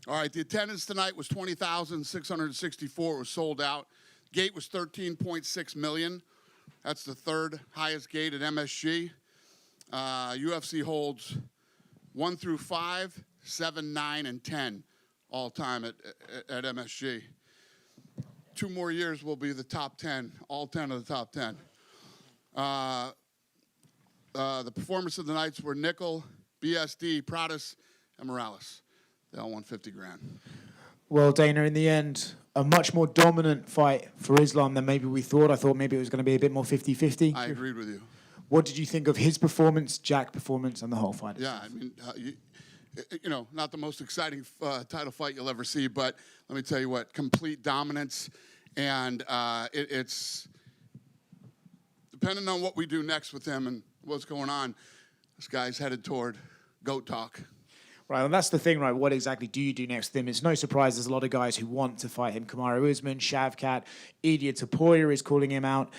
[SPEAKER 12] All right, the attendance tonight was 20,664. It was sold out. Gate was 13.6 million. That's the third highest gate at MSG. UFC holds 1 through 5, 7, 9, and 10 all time at MSG. 2 more years will be the top 10, all 10 of the top 10. The performers of the nights were Nickel, BSD, Pradas, and Morales. They all won 50 grand.
[SPEAKER 13] Well, Dana, in the end, a much more dominant fight for Islam than maybe we thought. I thought maybe it was going to be a bit more 50-50.
[SPEAKER 12] I agreed with you.
[SPEAKER 13] What did you think of his performance, Jack's performance, and the whole fight?
[SPEAKER 12] Yeah, I mean, you know, not the most exciting title fight you'll ever see, but let me tell you what, complete dominance, and it's depending on what we do next with him and what's going on, this guy's headed toward GOAT talk.
[SPEAKER 13] Right, and that's the thing, right? What exactly do you do next with him? It's no surprise there's a lot of guys who want to fight him. Kamaru Usman, Shavkat, Ilia Topuria is calling him out.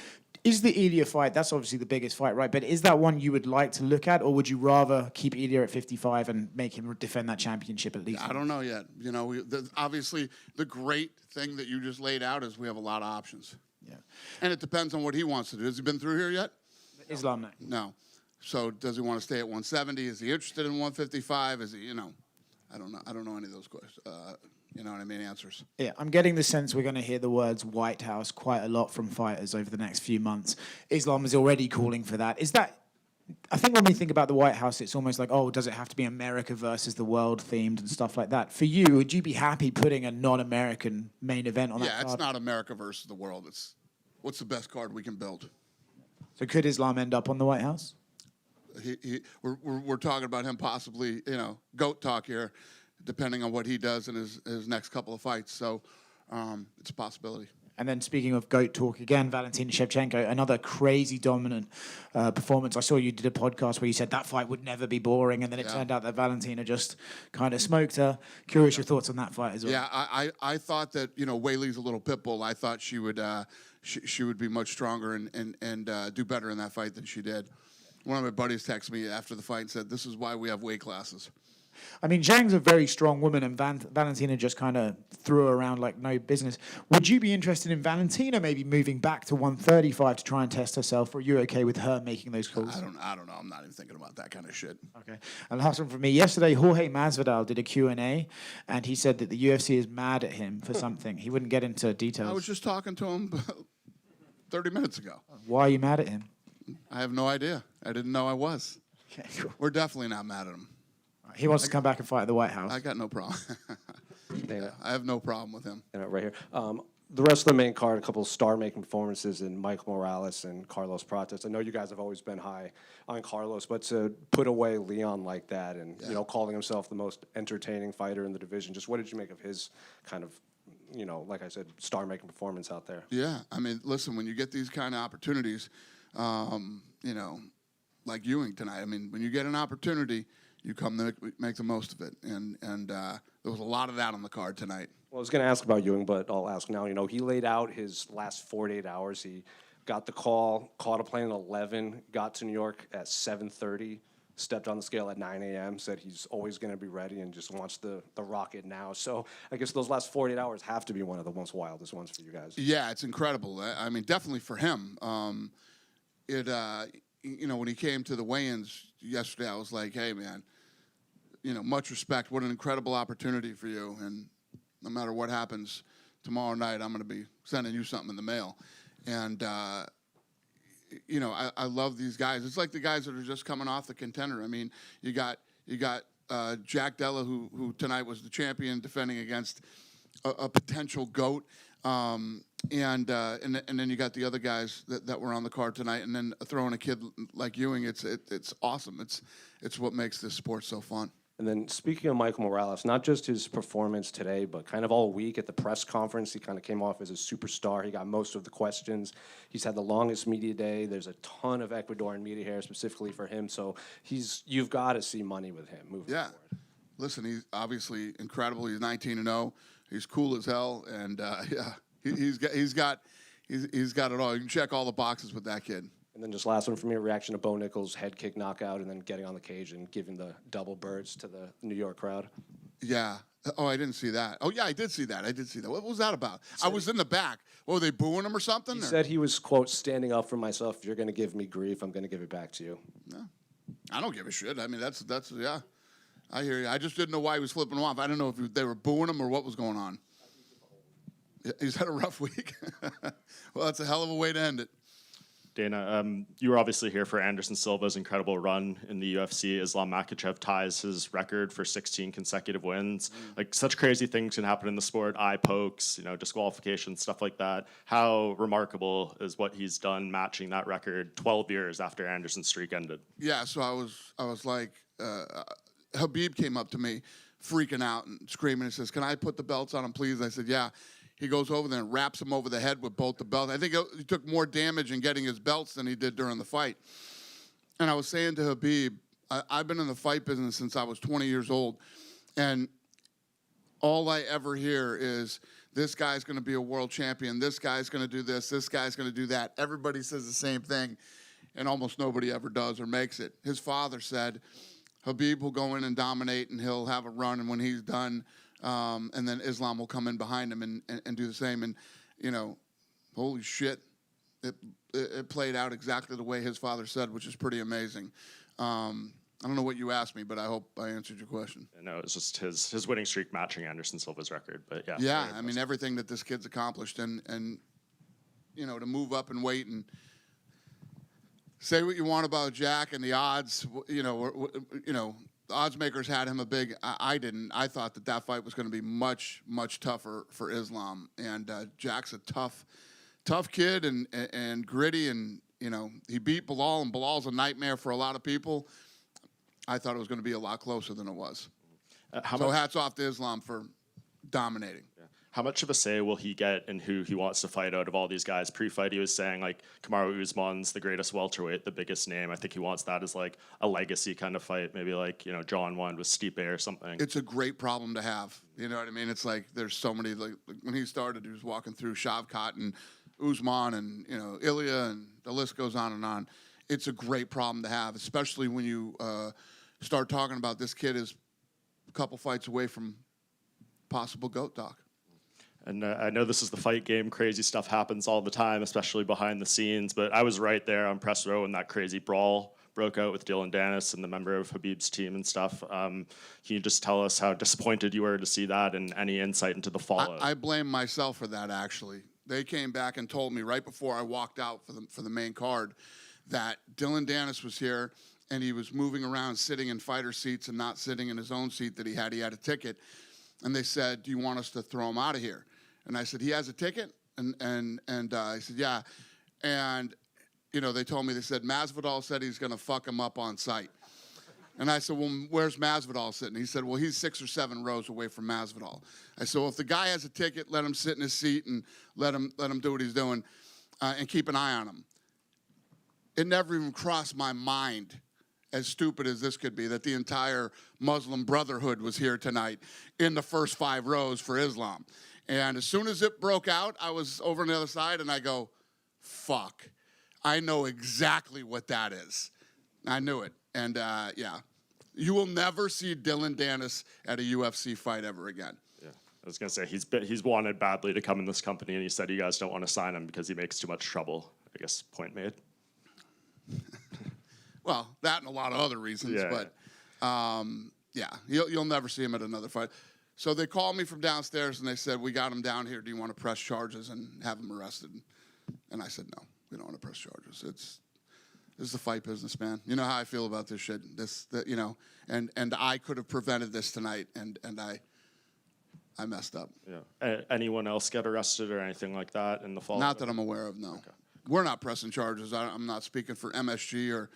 [SPEAKER 13] Is the Ilia fight, that's obviously the biggest fight, right? But is that one you would like to look at, or would you rather keep Ilia at 55 and make him defend that championship at least?
[SPEAKER 12] I don't know yet. You know, obviously the great thing that you just laid out is we have a lot of options.
[SPEAKER 13] Yeah.
[SPEAKER 12] And it depends on what he wants to do. Has he been through here yet?
[SPEAKER 13] Islam, no.
[SPEAKER 12] No. So does he want to stay at 170? Is he interested in 155? Is he, you know, I don't know. I don't know any of those questions. You know what I mean? Answers.
[SPEAKER 13] Yeah, I'm getting the sense we're going to hear the words White House quite a lot from fighters over the next few months. Islam is already calling for that. Is that, I think when we think about the White House, it's almost like, oh, does it have to be America versus the world themed and stuff like that? For you, would you be happy putting a non-American main event on that card?
[SPEAKER 12] Yeah, it's not America versus the world. It's what's the best card we can build.
[SPEAKER 13] So could Islam end up on the White House?
[SPEAKER 12] We're talking about him possibly, you know, GOAT talk here, depending on what he does in his next couple of fights. So it's a possibility.
[SPEAKER 13] And then speaking of GOAT talk again, Valentina Shevchenko, another crazy dominant performance. I saw you did a podcast where you said that fight would never be boring, and then it turned out that Valentina just kind of smoked her. Curious your thoughts on that fight as well.
[SPEAKER 12] Yeah, I thought that, you know, Weili's a little pit bull. I thought she would she would be much stronger and do better in that fight than she did. One of my buddies texted me after the fight and said, "This is why we have weight classes."
[SPEAKER 13] I mean, Zhang's a very strong woman, and Valentina just kind of threw her around like no business. Would you be interested in Valentina maybe moving back to 135 to try and test herself, or are you okay with her making those calls?
[SPEAKER 12] I don't know. I'm not even thinking about that kind of shit.
[SPEAKER 13] Okay. And last one from me. Yesterday, Jorge Masvidal did a Q&A, and he said that the UFC is mad at him for something. He wouldn't get into details.
[SPEAKER 12] I was just talking to him 30 minutes ago.
[SPEAKER 13] Why are you mad at him?
[SPEAKER 12] I have no idea. I didn't know I was.
[SPEAKER 13] Okay, cool.
[SPEAKER 12] We're definitely not mad at him.
[SPEAKER 13] He wants to come back and fight at the White House.
[SPEAKER 12] I got no problem.
[SPEAKER 2] Dana.
[SPEAKER 12] I have no problem with him.
[SPEAKER 2] Right here. The rest of the main card, a couple of star-making performances in Michael Morales and Carlos Prates. I know you guys have always been high on Carlos, but to put away Leon like that and you know, calling himself the most entertaining fighter in the division, just what did you make of his kind of, you know, like I said, star-making performance out there?
[SPEAKER 12] Yeah, I mean, listen, when you get these kind of opportunities, you know, like Ewing tonight, I mean, when you get an opportunity, you come to make the most of it. And there was a lot of that on the card tonight.
[SPEAKER 2] Well, I was going to ask about Ewing, but I'll ask now. You know, he laid out his last 48 hours. He got the call, caught a plane at 11, got to New York at 7:30, stepped on the scale at 9 a.m., said he's always going to be ready and just wants the rocket now. So I guess those last 48 hours have to be one of the most wildest ones for you guys.
[SPEAKER 12] Yeah, it's incredible. I mean, definitely for him. You know, when he came to the weigh-ins yesterday, I was like, hey, man, you know, much respect. What an incredible opportunity for you. And no matter what happens tomorrow night, I'm going to be sending you something in the mail. And, you know, I love these guys. It's like the guys that are just coming off the contender. I mean, you got Jack Della, who tonight was the champion, defending against a potential GOAT. And then you got the other guys that were on the card tonight, and then throwing a kid like Ewing, it's awesome. It's what makes this sport so fun.
[SPEAKER 2] And then speaking of Michael Morales, not just his performance today, but kind of all week at the press conference, he kind of came off as a superstar. He got most of the questions. He's had the longest media day. There's a ton of Ecuadorian media here specifically for him. So you've got to see money with him moving forward.
[SPEAKER 12] Listen, he's obviously incredible. He's 19-0. He's cool as hell, and yeah, he's got it all. You can check all the boxes with that kid.
[SPEAKER 2] And then just last one for me, a reaction to Bo Nickals' head kick knockout and then getting on the cage and giving the double birds to the New York crowd.
[SPEAKER 12] Yeah. Oh, I didn't see that. Oh, yeah, I did see that. What was that about? I was in the back. Were they booing him or something?
[SPEAKER 2] He said he was, quote, standing up for myself. If you're going to give me grief, I'm going to give it back to you.
[SPEAKER 12] No. I don't give a shit. I mean, that's yeah. I hear you. I just didn't know why he was flipping him off. I didn't know if they were booing him or what was going on. He's had a rough week. Well, that's a hell of a way to end it.
[SPEAKER 14] Dana, you were obviously here for Anderson Silva's incredible run in the UFC. Islam Makhachev ties his record for 16 consecutive wins. Like, such crazy things can happen in the sport, eye pokes, disqualifications, stuff like that. How remarkable is what he's done matching that record 12 years after Anderson's streak ended?
[SPEAKER 12] Yeah, so I was like, Habib came up to me freaking out and screaming and says, "Can I put the belts on him, please?" I said, "Yeah." He goes over there and wraps him over the head with both the belts. I think he took more damage in getting his belts than he did during the fight. And I was saying to Habib, I've been in the fight business since I was 20 years old, and all I ever hear is, this guy's going to be a world champion, this guy's going to do this guy's going to do that. Everybody says the same thing, and almost nobody ever does or makes it. His father said, Habib will go in and dominate, and he'll have a run, and when he's done, and then Islam will come in behind him and do the same. And, holy shit, it played out exactly the way his father said, which is pretty amazing. I don't know what you asked me, but I hope I answered your question.
[SPEAKER 14] No, it's just his winning streak matching Anderson Silva's record. But yeah.
[SPEAKER 12] Yeah, I mean, everything that this kid's accomplished, and to move up and weight and say what you want about Jack and the odds, the odds makers had him a big. I didn't. I thought that fight was going to be much, much tougher for Islam. And Jack's a tough kid and gritty, and he beat Bilal, and Bilal's a nightmare for a lot of people. I thought it was going to be a lot closer than it was. So hats off to Islam for dominating.
[SPEAKER 14] How much of a say will he get in who he wants to fight out of all these guys? Pre-fight, he was saying, like, Kamaru Usman's the greatest welterweight, the biggest name. I think he wants that as, like, a legacy kind of fight. Maybe, like, John won with Stipe or something.
[SPEAKER 12] It's a great problem to have. You know what I mean? It's like there's so many, like when he started, he was walking through Shavkat and Usman and, Ilya, and the list goes on and on. It's a great problem to have, especially when you start talking about this kid is a couple fights away from possible GOAT talk.
[SPEAKER 14] And I know this is the fight game. Crazy stuff happens all the time, especially behind the scenes. But I was right there on press row when that crazy brawl broke out with Dylan Dennis and the member of Habib's team and stuff. Can you just tell us how disappointed you were to see that, and any insight into the fallout?
[SPEAKER 12] I blame myself for that, actually. They came back and told me right before I walked out for the main card that Dylan Dennis was here, and he was moving around, sitting in fighter seats and not sitting in his own seat that he had. He had a ticket. And they said, "Do you want us to throw him out of here?" And I said, "He has a ticket?" And I said, "Yeah." And, they told me, they said, Masvidal said he's going to fuck him up on sight. And I said, "Well, where's Masvidal sitting?" He said, "Well, he's 6 or 7 rows away from Masvidal." I said, "Well, if the guy has a ticket, let him sit in his seat and let him do what he's doing, and keep an eye on him." It never even crossed my mind, as stupid as this could be, that the entire Muslim Brotherhood was here tonight in the first 5 rows for Islam. And as soon as it broke out, I was over on the other side, and I go, fuck. I know exactly what that is. I knew it. And, yeah. You will never see Dylan Dennis at a UFC fight ever again.
[SPEAKER 14] Yeah, I was going to say, he's wanted badly to come in this company, and he said you guys don't want to sign him because he makes too much trouble. I guess, point made.
[SPEAKER 12] Well, that and a lot of other reasons,
[SPEAKER 14] Yeah.
[SPEAKER 12] But yeah, you'll never see him at another fight. So they called me from downstairs and they said, "We got him down here. Do you want to press charges and have him arrested?" And I said, "No, we don't want to press charges. This is the fight business, man. You know how I feel about this shit. And I could have prevented this tonight, and I messed up."
[SPEAKER 14] Yeah. Anyone else get arrested or anything like that in the fall?
[SPEAKER 12] Not that I'm aware of. No. Okay. We're not pressing charges. I'm not speaking for MSG or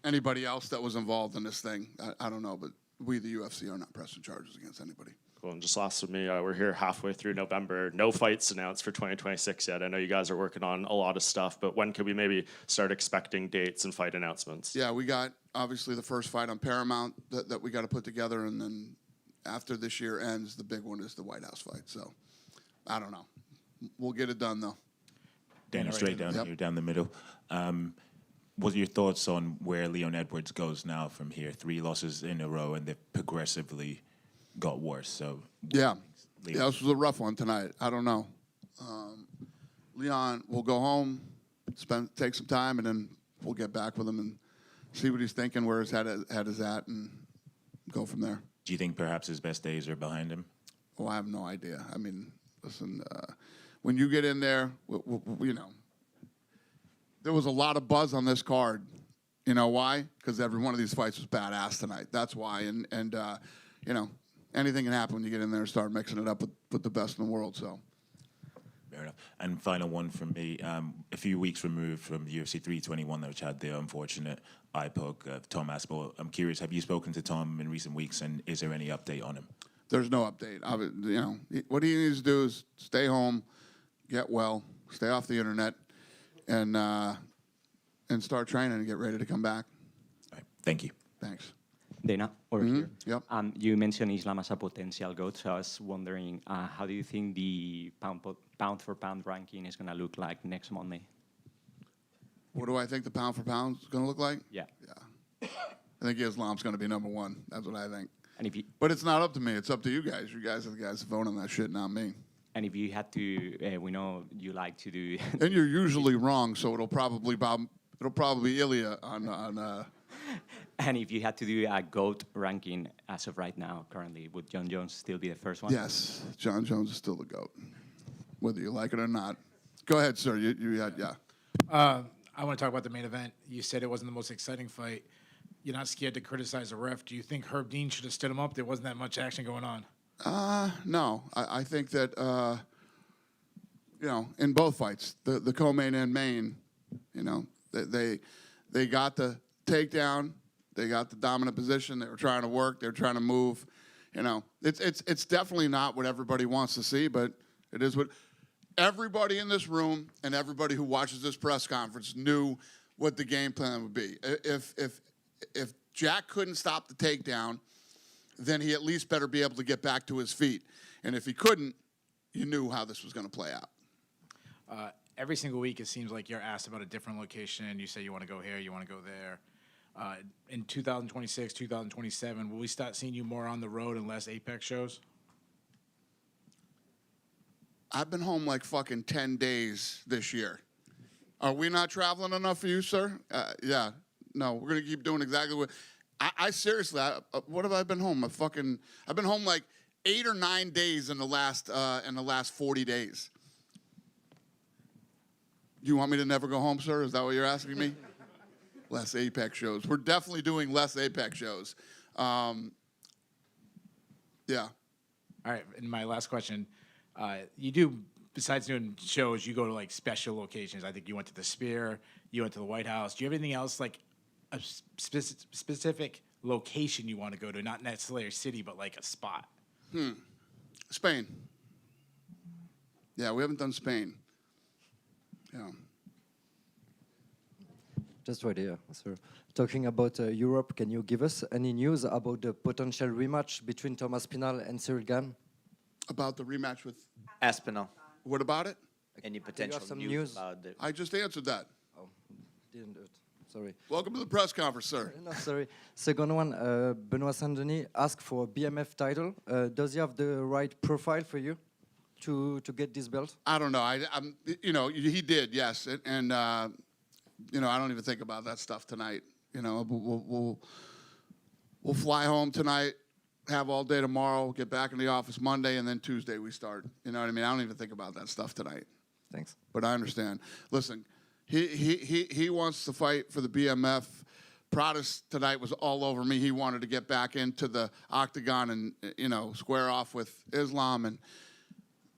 [SPEAKER 12] anybody else that was involved in this thing. I don't know, but we, the UFC, are not pressing charges against anybody.
[SPEAKER 14] Cool. And just last with me, we're here halfway through November. No fights announced for 2026 yet. I know you guys are working on a lot of stuff, but when could we maybe start expecting dates and fight announcements?
[SPEAKER 12] Yeah, we got, obviously, the first fight on Paramount that we got to put together, and then after this year ends, the big one is the White House fight. So, I don't know. We'll get it done, though.
[SPEAKER 15] Dana, straight down here, down the middle. What are your thoughts on where Leon Edwards goes now from here? 3 losses in a row, and they've progressively got worse. So
[SPEAKER 12] yeah, this was a rough one tonight. I don't know. Leon will go home, take some time, and then we'll get back with him and see what he's thinking, where his head is at, and go from there.
[SPEAKER 15] Do you think perhaps his best days are behind him?
[SPEAKER 12] Oh, I have no idea. I mean, listen, when you get in there, there was a lot of buzz on this card. You know why? Because every one of these fights was badass tonight. That's why. And you know, anything can happen when you get in there and start mixing it up with the best in the world. So.
[SPEAKER 15] Fair enough. And final one from me. A few weeks removed from the UFC 321, which had the unfortunate eye poke of Tom Aspinall. I'm curious, have you spoken to Tom in recent weeks, and is there any update on him?
[SPEAKER 12] There's no update. You know, what he needs to do is stay home, get well, stay off the internet, and start training and get ready to come back.
[SPEAKER 15] All right. Thank you.
[SPEAKER 12] Thanks.
[SPEAKER 16] Dana, over here.
[SPEAKER 12] Yep.
[SPEAKER 16] You mentioned Islam as a potential GOAT, so I was wondering, how do you think the pound-for-pound ranking is going to look like next Monday?
[SPEAKER 12] What do I think the pound for pound is going to look like?
[SPEAKER 16] Yeah.
[SPEAKER 12] I think Islam's going to be number one. That's what I think.
[SPEAKER 16] And if you,
[SPEAKER 12] but it's not up to me. It's up to you guys. You guys are the guys that vote on that shit, not me.
[SPEAKER 16] and if you had to, we know you like to do.
[SPEAKER 12] And you're usually wrong, so it'll probably be Ilya on.
[SPEAKER 16] And if you had to do a GOAT ranking as of right now, currently, would John Jones still be the first one?
[SPEAKER 12] Yes, John Jones is still the GOAT, whether you like it or not. Go ahead, sir. You had, yeah.
[SPEAKER 5] I want to talk about the main event. You said it wasn't the most exciting fight. You're not scared to criticize the ref. Do you think Herb Dean should have stood him up? There wasn't that much action going on.
[SPEAKER 12] No. I think that, you know, in both fights, the co-main and main, you know, they got the takedown. They got the dominant position. They were trying to work. They were trying to move. You know, it's definitely not what everybody wants to see, but it is what everybody in this room and everybody who watches this press conference knew what the game plan would be. If Jack couldn't stop the takedown, then he at least better be able to get back to his feet. And if he couldn't, you knew how this was going to play out.
[SPEAKER 5] Every single week, it seems like you're asked about a different location. You say you want to go here, you want to go there. In 2026, 2027, will we start seeing you more on the road and less Apex shows?
[SPEAKER 12] I've been home like fucking 10 days this year. Are we not traveling enough for you, sir? Yeah. No, we're going to keep doing exactly what... I seriously, what have I been home? I've been home like 8 or 9 days in the last 40 days. You want me to never go home, sir? Is that what you're asking me? Less Apex shows. We're definitely doing less Apex shows. Yeah.
[SPEAKER 5] All right, and my last question. You do, besides doing shows, you go to like special locations. I think you went to the Spear, you went to the White House. Do you have anything else, like a specific location you want to go to? Not necessarily a city, but like a spot.
[SPEAKER 12] Spain. Yeah, we haven't done Spain. Yeah.
[SPEAKER 17] Just right here, sir. Talking about Europe, can you give us any news about the potential rematch between Thomas Pinal and Cyril Gane?
[SPEAKER 12] About the rematch with
[SPEAKER 18] Aspinall.
[SPEAKER 12] What about it?
[SPEAKER 18] Any potential
[SPEAKER 17] some
[SPEAKER 18] news
[SPEAKER 17] news?
[SPEAKER 18] about the...
[SPEAKER 12] I just answered that.
[SPEAKER 17] Oh, didn't do it. Sorry.
[SPEAKER 12] Welcome to the press conference, sir.
[SPEAKER 17] No, sorry. Second one, Benoit Saint-Denis asked for a BMF title. Does he have the right profile for you to get this belt?
[SPEAKER 12] I don't know. I'm, you know, he did, yes, and you know, I don't even think about that stuff tonight. You know, we'll fly home tonight, have all day tomorrow, get back in the office Monday, and then Tuesday we start. You know what I mean? I don't even think about that stuff tonight.
[SPEAKER 17] Thanks.
[SPEAKER 12] But I understand. Listen, he wants to fight for the BMF. Prodis tonight was all over me. He wanted to get back into the octagon and, you know, square off with Islam, and,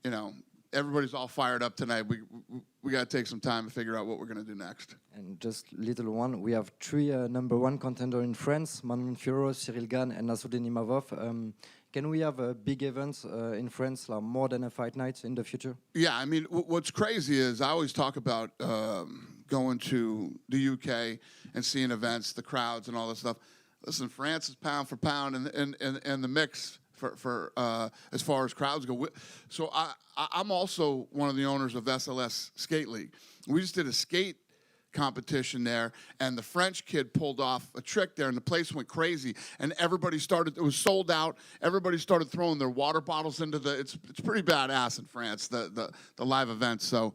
[SPEAKER 12] you know, everybody's all fired up tonight. We got to take some time to figure out what we're going to do next.
[SPEAKER 17] And just little one, we have three number one contender in France: Manon Fiorot, Cyril Gane, and Nassourdine Imavov. Can we have big events in France, like more than a fight night in the future?
[SPEAKER 12] Yeah, I mean, what's crazy is I always talk about going to the UK and seeing events, the crowds, and all that stuff. Listen, France is pound for pound, and the mix for as far as crowds go. So I'm also one of the owners of SLS Skate League. We just did a skate competition there, and the French kid pulled off a trick there, and the place went crazy, and everybody started, it was sold out, everybody started throwing their water bottles into the, it's pretty badass in France, the live events. So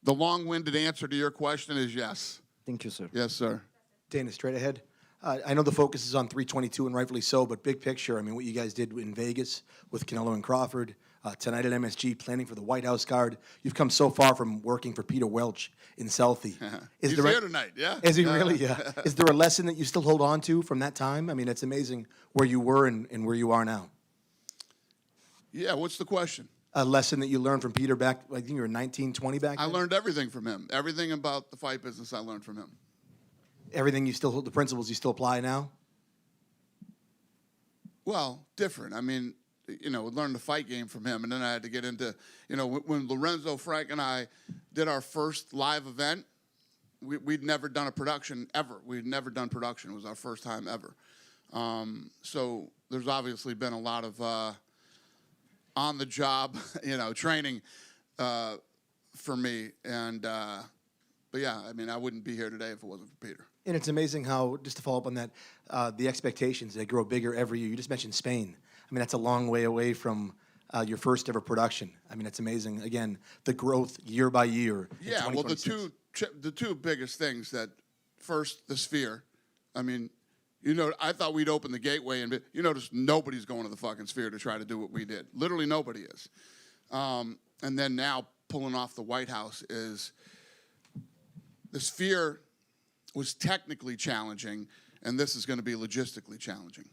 [SPEAKER 12] the long-winded answer to your question is yes.
[SPEAKER 17] Thank you, sir.
[SPEAKER 12] Yes, sir.
[SPEAKER 19] Dana, straight ahead. I know the focus is on 322, and rightfully so, but big picture, I mean, what you guys did in Vegas with Canelo and Crawford, tonight at MSG, planning for the White House guard. You've come so far from working for Peter Welch in Southie.
[SPEAKER 12] He's here tonight, yeah.
[SPEAKER 19] Is he
[SPEAKER 12] Yeah.
[SPEAKER 19] really? Yeah. Is there a lesson that you still hold on to from that time? I mean, it's amazing where you were and where you are now.
[SPEAKER 12] Yeah, what's the question?
[SPEAKER 19] A lesson that you learned from Peter back, I think you were 19, 20 back
[SPEAKER 12] I
[SPEAKER 19] then?
[SPEAKER 12] learned everything from him. Everything about the fight business I learned from him.
[SPEAKER 19] Everything you still hold, the principles you still apply now?
[SPEAKER 12] Well, different. I mean, learned the fight game from him, and then I had to get into, when Lorenzo, Frank, and I did our first live event, we'd never done a production ever. We'd never done production. It was our first time ever. So there's obviously been a lot of on-the-job, training for me. And but yeah, I mean, I wouldn't be here today if it wasn't for Peter.
[SPEAKER 19] And it's amazing how, just to follow up on that, the expectations, they grow bigger every year. You just mentioned Spain. I mean, that's a long way away from your first ever production. I mean, it's amazing. Again, the growth year by year. in
[SPEAKER 12] Yeah, well, the
[SPEAKER 19] 2026.
[SPEAKER 12] two biggest things that, first, the Sphere. I mean, I thought we'd open the gateway, and you notice nobody's going to the fucking Sphere to try to do what we did. Literally nobody is. And then now pulling off the White House is, the Sphere was technically challenging, and this is going to be logistically challenging.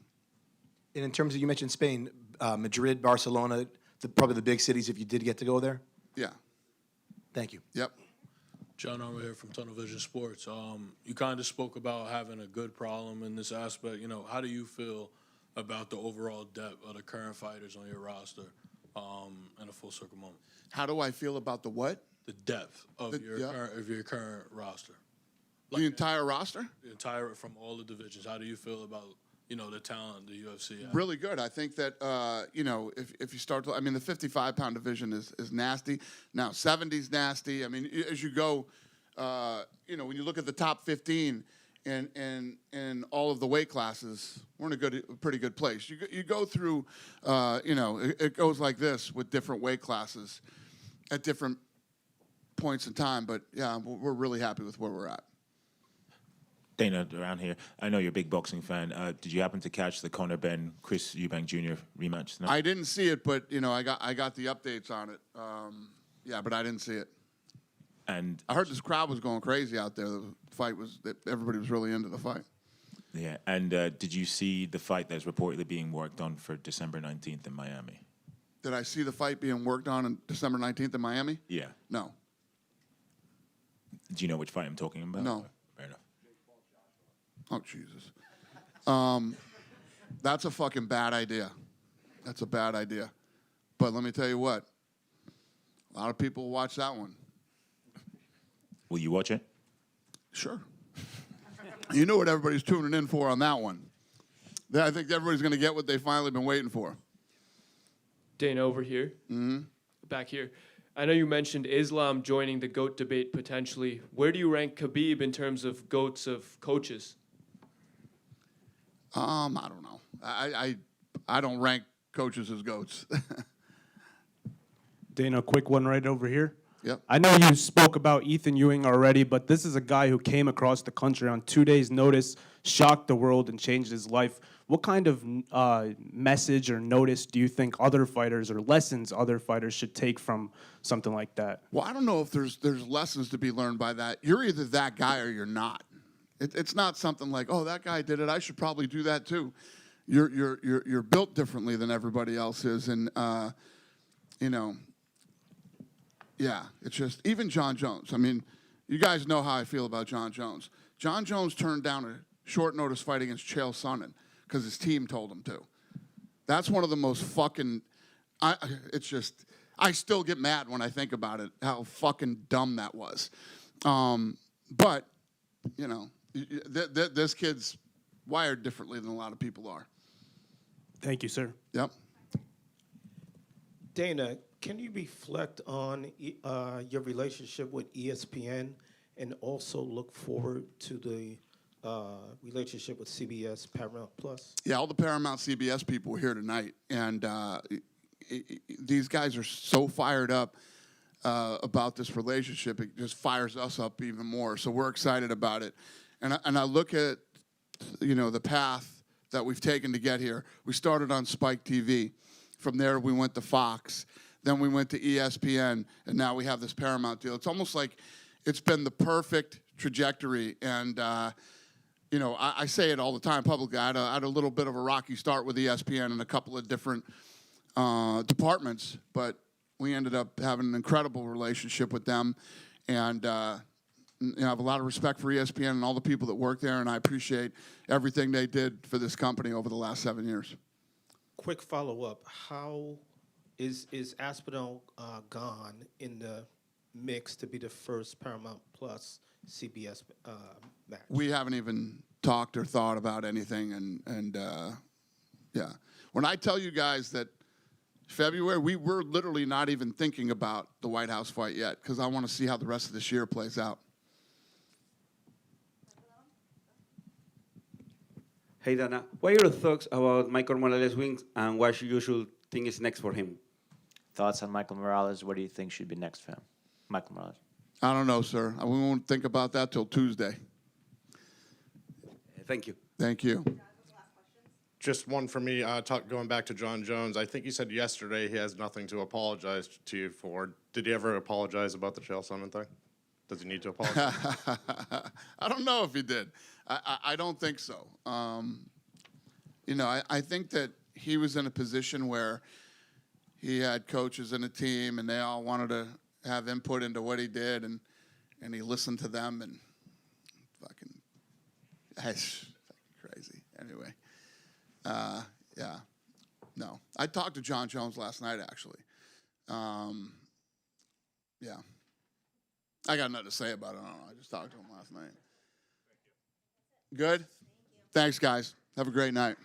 [SPEAKER 19] And in terms of, you mentioned Spain, Madrid, Barcelona, probably the big cities if you did get to go there?
[SPEAKER 12] Yeah.
[SPEAKER 19] Thank you.
[SPEAKER 12] Yep.
[SPEAKER 18] John over here from Tunnel Vision Sports. You kind of spoke about having a good problem in this aspect. How do you feel about the overall depth of the current fighters on your roster in a full circle moment?
[SPEAKER 12] How do I feel about the what?
[SPEAKER 18] The depth of your current roster.
[SPEAKER 12] The entire roster?
[SPEAKER 18] The entire, from all the divisions. How do you feel about, the talent the UFC has?
[SPEAKER 12] Really good. I think that, if you start to, I mean, the 55-pound division is nasty. Now, 70's nasty. I mean, as you go, when you look at the top 15 and all of the weight classes, we're in a pretty good place. You go through, it goes like this with different weight classes at different points in time. But, yeah, we're really happy with where we're at.
[SPEAKER 15] Dana, around here, I know you're a big boxing fan. Did you happen to catch the Conor Ben Chris Eubank Jr. rematch tonight?
[SPEAKER 12] I didn't see it, but I got the updates on it. But I didn't see it.
[SPEAKER 15] And
[SPEAKER 12] I heard this crowd was going crazy out there. The fight everybody was really into the fight.
[SPEAKER 15] Yeah, and did you see the fight that's reportedly being worked on for December 19th in Miami?
[SPEAKER 12] Did I see the fight being worked on December 19th in Miami?
[SPEAKER 15] Yeah.
[SPEAKER 12] No.
[SPEAKER 15] Do you know which fight I'm talking about?
[SPEAKER 12] No.
[SPEAKER 15] Fair enough.
[SPEAKER 12] Oh, Jesus. That's a fucking bad idea. That's a bad idea. But let me tell you what. A lot of people watch that one.
[SPEAKER 15] Will you watch it?
[SPEAKER 12] Sure. You know what everybody's tuning in for on that one. I think everybody's going to get what they've finally been waiting for.
[SPEAKER 20] Dana over here. Back here. I know you mentioned Islam joining the GOAT debate potentially. Where do you rank Khabib in terms of GOATs of coaches?
[SPEAKER 12] I don't know. I don't rank coaches as GOATs.
[SPEAKER 4] Dana, a quick one right over here.
[SPEAKER 12] Yep.
[SPEAKER 4] I know you spoke about Ethan Ewing already, but this is a guy who came across the country on 2 days' notice, shocked the world, and changed his life. What kind of message or notice do you think other fighters or lessons other fighters should take from something like that?
[SPEAKER 12] Well, I don't know if there's lessons to be learned by that. You're either that guy or you're not. It's not something like, oh, that guy did it, I should probably do that too. You're built differently than everybody else is, and yeah, it's just, even John Jones. I mean, you guys know how I feel about John Jones. John Jones turned down a short notice fight against Chael Sonnen because his team told him to. That's one of the most fucking, I still get mad when I think about it, how fucking dumb that was. But, this kid's wired differently than a lot of people are.
[SPEAKER 4] Thank you, sir.
[SPEAKER 12] Yep.
[SPEAKER 21] Dana, can you reflect on your relationship with ESPN and also look forward to the relationship with CBS Paramount Plus?
[SPEAKER 12] Yeah, all the Paramount CBS people are here tonight, and these guys are so fired up about this relationship. It just fires us up even more. So we're excited about it, and I look at the path that we've taken to get here. We started on Spike TV. From there, we went to Fox. Then we went to ESPN, and now we have this Paramount deal. It's almost like it's been the perfect trajectory. And, you know, I say it all the time publicly. I had a little bit of a rocky start with ESPN in a couple of different departments, but we ended up having an incredible relationship with them. And, you know, I have a lot of respect for ESPN and all the people that work there, and I appreciate everything they did for this company over the last 7 years.
[SPEAKER 21] Quick follow-up. How is Aspinall gone in the mix to be the first Paramount Plus CBS match?
[SPEAKER 12] We haven't even talked or thought about anything, and yeah. When I tell you guys that February, we were literally not even thinking about the White House fight yet, because I want to see how the rest of this year plays out.
[SPEAKER 6] Hey, Dana, what are your thoughts about Michael Morales' wins and what you should think is next for him?
[SPEAKER 22] Thoughts on Michael Morales? What do you think should be next for him? Michael Morales.
[SPEAKER 12] I don't know, sir. We won't think about that till Tuesday.
[SPEAKER 6] Thank you.
[SPEAKER 12] Thank you.
[SPEAKER 23] Just one for me, going back to John Jones. I think you said yesterday he has nothing to apologize to you for. Did he ever apologize about the Chael Sonnen thing? Does he need to apologize?
[SPEAKER 12] I don't know if he did. I don't think so. You know, I think that he was in a position where he had coaches and a team, and they all wanted to have input into what he did, and he listened to them, and fucking crazy. Anyway, yeah, no. I talked to John Jones last night, actually. Yeah. I got nothing to say about it. I don't know. I just talked to him last night. Good? Thanks, guys. Have a great night.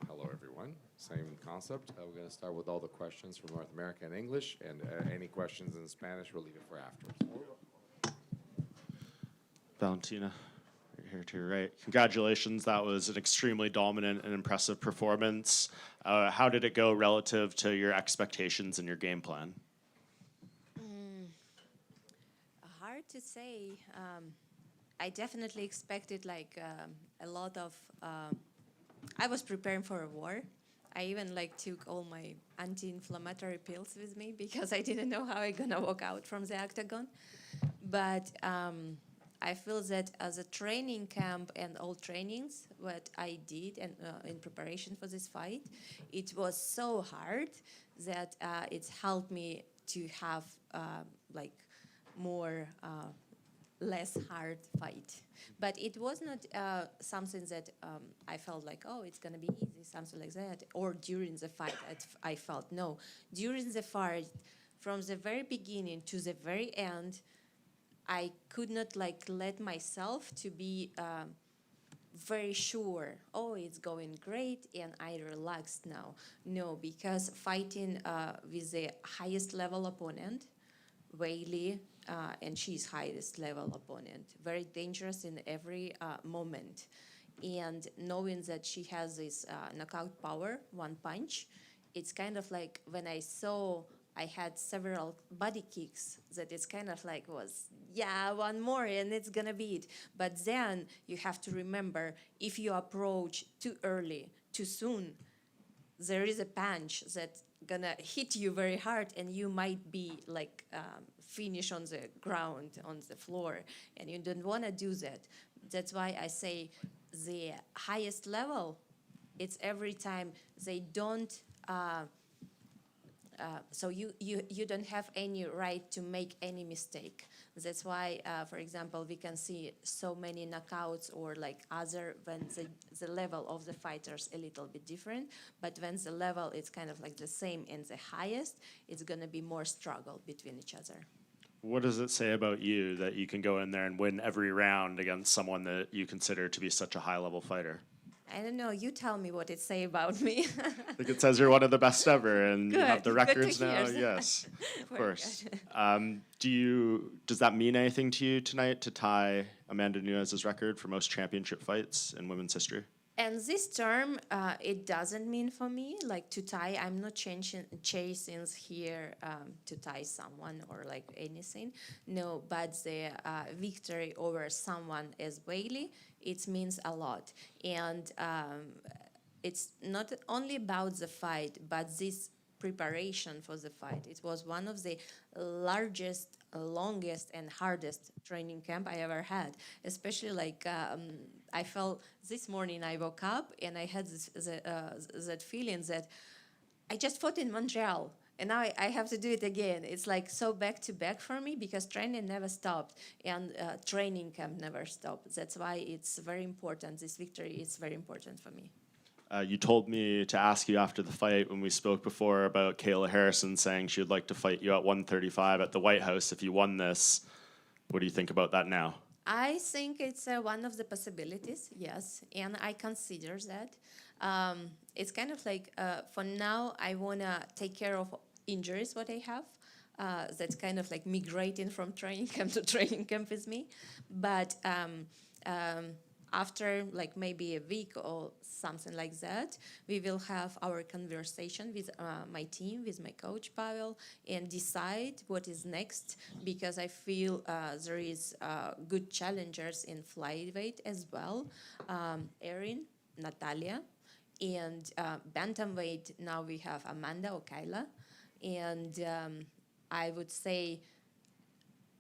[SPEAKER 1] Hello, everyone. Same concept. We're going to start with all the questions from North America in English, and any questions in Spanish, we'll leave it for afterwards.
[SPEAKER 14] Valentina, right here to your right. Congratulations. That was an extremely dominant and impressive performance. How did it go relative to your expectations and your game plan?
[SPEAKER 24] Hard to say. I definitely expected like a lot of. I was preparing for a war. I even like took all my anti-inflammatory pills with me because I didn't know how I'm gonna walk out from the octagon. But I feel that as a training camp and all trainings, what I did and in preparation for this fight, it was so hard that it's helped me to have like more less hard fight. But it was not something that I felt like, oh, it's gonna be easy, something like that. Or during the fight, I felt, no. During the fight, from the very beginning to the very end, I could not like let myself to be very sure, oh, it's going great and I relaxed now. No, because fighting with the highest level opponent, Weili, and she's highest level opponent, very dangerous in every moment. And knowing that she has this knockout power, one punch, it's kind of like when I saw I had several body kicks that it's kind of like was, yeah, one more and it's gonna be it. But then you have to remember, if you approach too early, too soon, there is a punch that's gonna hit you very hard, and you might be like finish on the ground, on the floor, and you don't want to do that. That's why I say the highest level, it's every time they don't. So you don't have any right to make any mistake. That's why, for example, we can see so many knockouts or like other when the level of the fighters a little bit different. But when the level is kind of like the same and the highest, it's gonna be more struggle between each other.
[SPEAKER 14] What does it say about you that you can go in there and win every round against someone that you consider to be such a high-level fighter?
[SPEAKER 24] I don't know. You tell me what it say about me.
[SPEAKER 14] I think it says you're one of the best ever, and you have the
[SPEAKER 24] Good to
[SPEAKER 14] records now.
[SPEAKER 24] hear.
[SPEAKER 14] Yes, of
[SPEAKER 24] Very
[SPEAKER 14] course.
[SPEAKER 24] good.
[SPEAKER 14] Does that mean anything to you tonight to tie Amanda Nunes's record for most championship fights in women's history?
[SPEAKER 24] And this term, it doesn't mean for me like to tie. I'm not chasing here to tie someone or like anything. No, but the victory over someone as Weili, it means a lot. And it's not only about the fight, but this preparation for the fight. It was one of the largest, longest, and hardest training camp I ever had. Especially like I felt this morning I woke up and I had that feeling that I just fought in Montreal. And now I have to do it again. It's like so back to back for me because training never stopped and training camp never stopped. That's why it's very important. This victory is very important for me.
[SPEAKER 14] You told me to ask you after the fight when we spoke before about Kayla Harrison saying she would like to fight you at 135 at the White House if you won this. What do you think about that now?
[SPEAKER 24] I think it's one of the possibilities, yes, and I consider that. It's kind of like, for now, I want to take care of injuries, what I have. That's kind of like migrating from training camp to training camp with me. But after like maybe a week or something like that, we will have our conversation with my team, with my coach Pavel, and decide what is next, because I feel there is good challengers in flyweight as well. Erin, Natalia, and bantamweight, now we have Amanda or Kayla. And I would say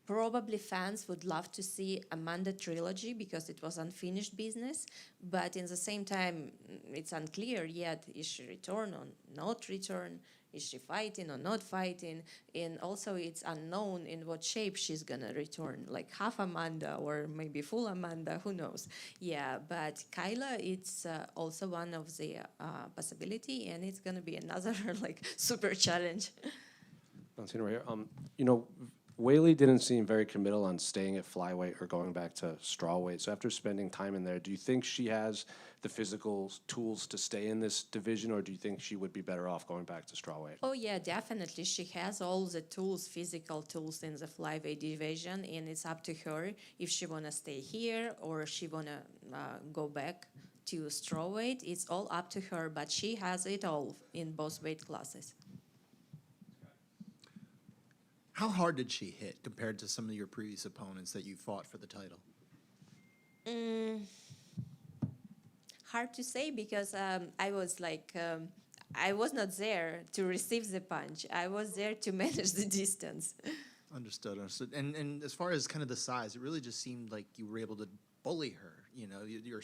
[SPEAKER 24] probably fans would love to see Amanda trilogy because it was unfinished business, but in the same time, it's unclear yet, is she return or not return? Is she fighting or not fighting? And also it's unknown in what shape she's gonna return, like half Amanda or maybe full Amanda, who knows? Yeah, but Kayla, it's also one of the possibility, and it's gonna be another like super challenge.
[SPEAKER 2] Valentina right here. You know, Weili didn't seem very committal on staying at flyweight or going back to strawweight. So after spending time in there, do you think she has the physical tools to stay in this division, or do you think she would be better off going back to strawweight?
[SPEAKER 24] Oh yeah, definitely. She has all the tools, physical tools in the flyweight division, and it's up to her if she wanna stay here or she wanna go back to strawweight. It's all up to her, but she has it all in both weight classes.
[SPEAKER 7] How hard did she hit compared to some of your previous opponents that you fought for the title?
[SPEAKER 24] Hard to say because I was like, I was not there to receive the punch. I was there to manage the distance.
[SPEAKER 7] Understood. And as far as kind of the size, it really just seemed like you were able to bully her. You know,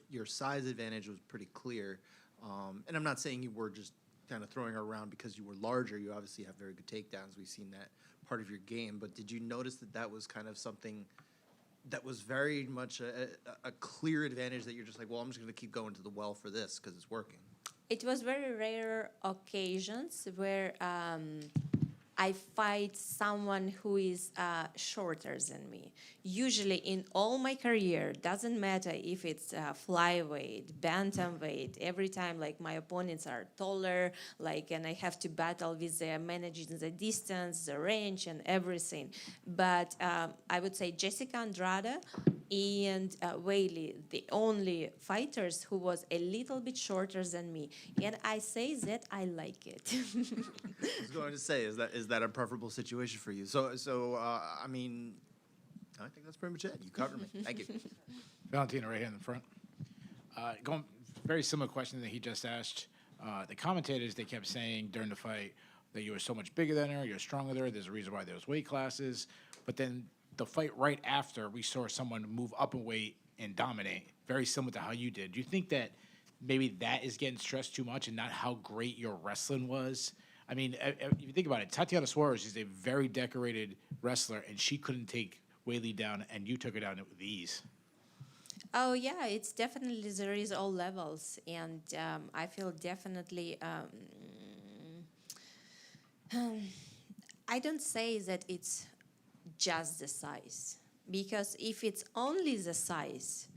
[SPEAKER 7] your size advantage was pretty clear. And I'm not saying you were just kind of throwing her around because you were larger. You obviously have very good takedowns. We've seen that part of your game. But did you notice that that was kind of something that was very much a clear advantage that you're just like, well, I'm just going to keep going to the well for this because it's working?
[SPEAKER 24] It was very rare occasions where I fight someone who is shorter than me. Usually in all my career, doesn't matter if it's flyweight, bantamweight, every time like my opponents are taller, like, and I have to battle with managing the distance, the range and everything. But I would say Jessica Andrade and Weili, the only fighters who was a little bit shorter than me. And I say that I like it.
[SPEAKER 7] I was going to say, is that a preferable situation for you? So I mean, I think that's pretty much it. You covered me. Thank you.
[SPEAKER 5] Valentina right here in the front. Going very similar question that he just asked. the commentators, they kept saying during the fight that you were so much bigger than her, you're stronger than her, there's a reason why there's weight classes. But then the fight right after, we saw someone move up in weight and dominate, very similar to how you did. Do you think that maybe that is getting stressed too much and not how great your wrestling was? I mean, if you think about it, Tatiana Suarez is a very decorated wrestler, and she couldn't take Weili down, and you took her down with ease.
[SPEAKER 24] Oh yeah, it's definitely there is all levels, and I feel definitely. I don't say that it's just the size, because if it's only the size,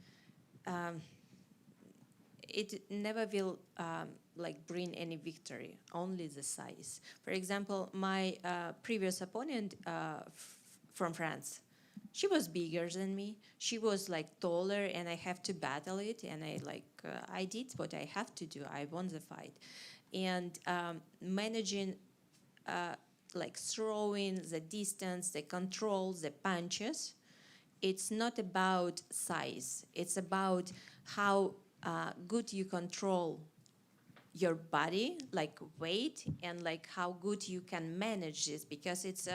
[SPEAKER 24] it never will like bring any victory. Only the size. For example, my previous opponent from France. She was bigger than me. She was like taller, and I have to battle it. And I did what I have to do. I won the fight, and managing, like throwing the distance, the control, the punches. It's not about size. It's about how good you control your body, like weight, and like how good you can manage this, because it's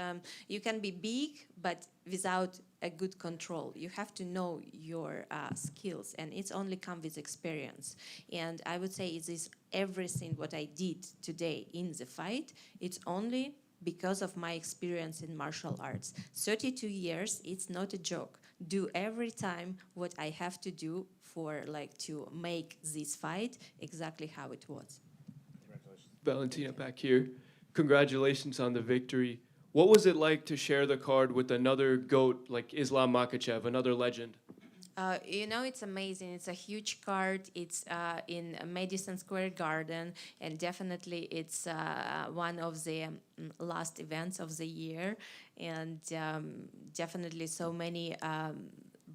[SPEAKER 24] you can be big but without a good control. You have to know your skills, and it's only come with experience. And I would say it is everything what I did today in the fight, it's only because of my experience in martial arts. 32 years, it's not a joke. Do every time what I have to do for like to make this fight exactly how it was.
[SPEAKER 20] Valentina back here. Congratulations on the victory. What was it like to share the card with another GOAT like Islam Makhachev, another legend?
[SPEAKER 24] It's amazing. It's a huge card. It's in Madison Square Garden, and definitely it's one of the last events of the year, and definitely so many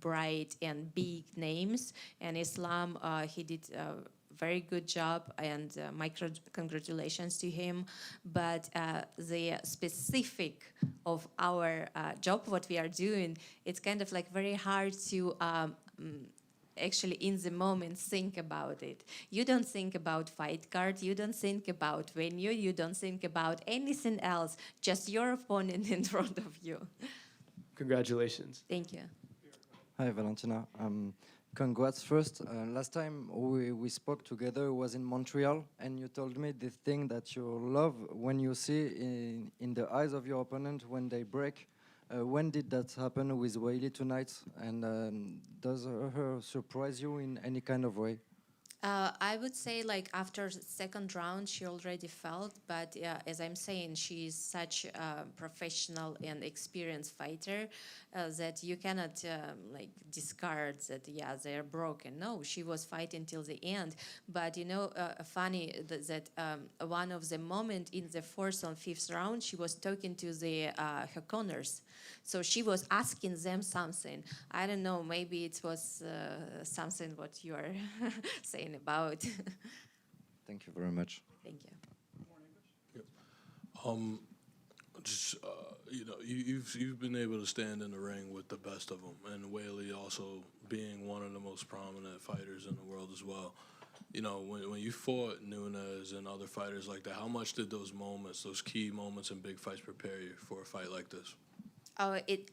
[SPEAKER 24] bright and big names. And Islam, he did a very good job, and my congratulations to him. But the specific of our job, what we are doing, it's kind of like very hard to actually in the moment think about it. You don't think about fight card, you don't think about venue, you don't think about anything else, just your opponent in front of you.
[SPEAKER 20] Congratulations.
[SPEAKER 24] Thank you.
[SPEAKER 17] Hi, Valentina. Congrats first. Last time we spoke together was in Montreal, and you told me the thing that you love when you see in the eyes of your opponent when they break. When did that happen with Weili tonight? And does her surprise you in any kind of way?
[SPEAKER 24] I would say like after the second round, she already felt, but as I'm saying, she's such a professional and experienced fighter that you cannot like discard that, they're broken. No, she was fighting till the end. But funny that one of the moment in the fourth and fifth round, she was talking to her corners. So she was asking them something. I don't know, maybe it was something what you are saying about.
[SPEAKER 17] Thank you very much.
[SPEAKER 24] Thank you.
[SPEAKER 18] You've been able to stand in the ring with the best of them, and Weili also being one of the most prominent fighters in the world as well. When you fought Nunes and other fighters like that, how much did those moments, those key moments in big fights, prepare you for a fight like this?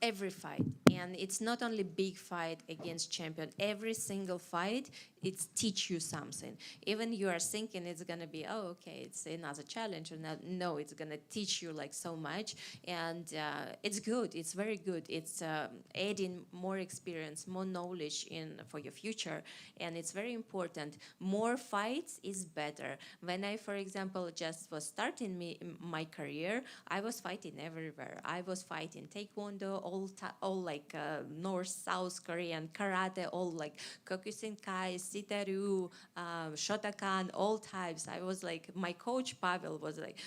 [SPEAKER 24] Every fight, and it's not only big fight against champion. Every single fight, it's teach you something. Even you are thinking it's gonna be, it's another challenge, or not. No, it's gonna teach you like so much, and it's good. It's very good. It's adding more experience, more knowledge for your future, and it's very important. More fights is better. When I, for example, just was starting my career, I was fighting everywhere. I was fighting Taekwondo, all like North, South Korean, karate, all like Kyokushinkai, Sitaru, Shotokan, all types. I was like, my coach Pavel was like,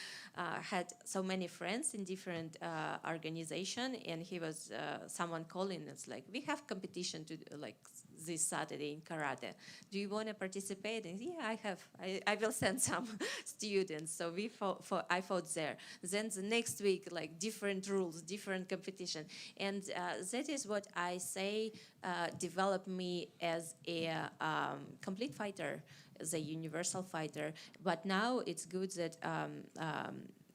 [SPEAKER 24] had so many friends in different organization, and he was someone calling us like, we have competition to like this Saturday in karate. Do you want to participate? And I have. I will send some students. So I fought there. Then the next week, like different rules, different competition, and that is what I say developed me as a complete fighter. the universal fighter. But now it's good that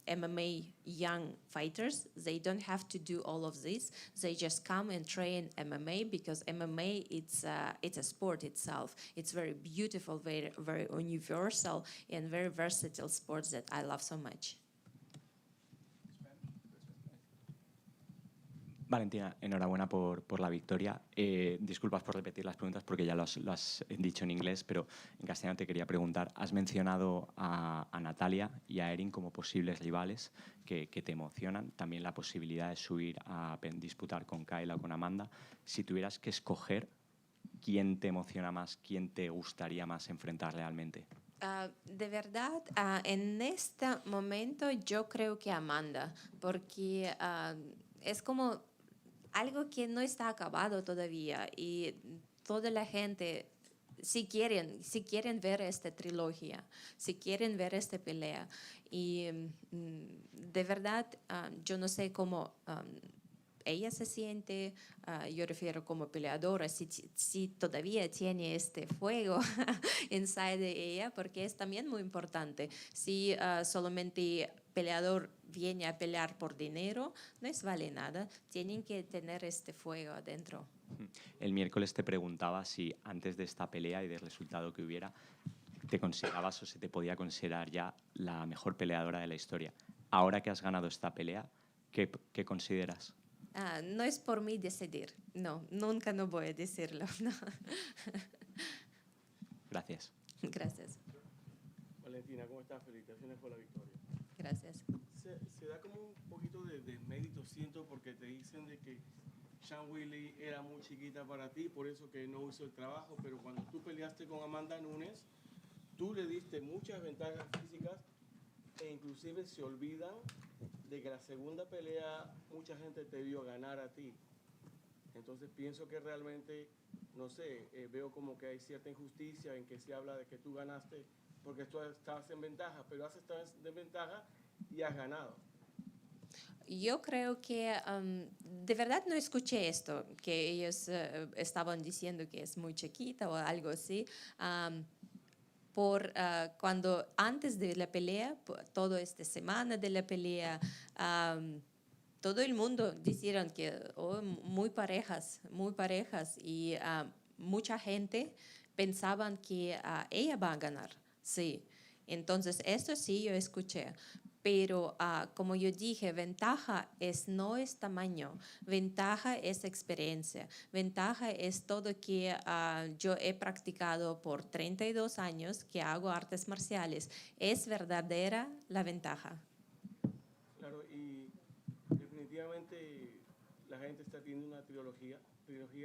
[SPEAKER 24] MMA young fighters, they don't have to do all of this. They just come and train MMA because MMA it's a sport itself. It's very beautiful, very very universal and very versatile sports that I love so much.
[SPEAKER 16] Valentina, enhorabuena por la victoria. Disculpas por repetir las preguntas porque ya lo has dicho en inglés, pero en castellano te quería preguntar. Has mencionado a Natalia y a Erin como posibles rivales que te emocionan. También la posibilidad de subir a disputar con Kayla o con Amanda. Si tuvieras que escoger, ¿quién te emociona más? ¿Quién te gustaría más enfrentar realmente?
[SPEAKER 24] De verdad, en este momento yo creo que Amanda, porque es como algo que no está acabado todavía y toda la gente, si quieren ver esta trilogía, si quieren ver esta pelea, y de verdad yo no sé cómo ella se siente, yo refiero como peleadora, si todavía tiene este fuego inside de ella, porque es también muy importante. Si solamente peleador viene a pelear por dinero, no es vale nada. Tienen que tener este fuego adentro.
[SPEAKER 16] El miércoles te preguntaba si antes de esta pelea y del resultado que hubiera, te considerabas o se te podía considerar ya la mejor peleadora de la historia. Ahora que has ganado esta pelea, ¿qué consideras?
[SPEAKER 24] No es por mí decidir. No, nunca no voy a decirlo. No.
[SPEAKER 16] Gracias.
[SPEAKER 24] Gracias.
[SPEAKER 8] Valentina, ¿cómo estás? Felicitaciones por la victoria.
[SPEAKER 24] Gracias.
[SPEAKER 8] Se da como un poquito de mérito, siento, porque te dicen de que Weili era muy chiquita para ti, por eso que no hizo el trabajo, pero cuando tú peleaste con Amanda Nunes, tú le diste muchas ventajas físicas e inclusive se olvidan de que la segunda pelea mucha gente te vio ganar a ti. Entonces pienso que realmente, no sé, veo como que hay cierta injusticia en que se habla de que tú ganaste porque tú estabas en ventaja, pero has estado en ventaja y has ganado.
[SPEAKER 24] Yo creo que de verdad no escuché esto, que ellos estaban diciendo que es muy chiquita o algo así. Cuando antes de la pelea, toda esta semana de la pelea, todo el mundo dijeron que muy parejas y mucha gente pensaban que ella va a ganar, sí. Entonces, esto sí yo escuché. Pero como yo dije, ventaja no es tamaño, ventaja es experiencia, ventaja es todo que yo he practicado por 32 años, que hago artes marciales. Es verdadera la ventaja.
[SPEAKER 8] Claro, y definitivamente la gente está teniendo una trilogía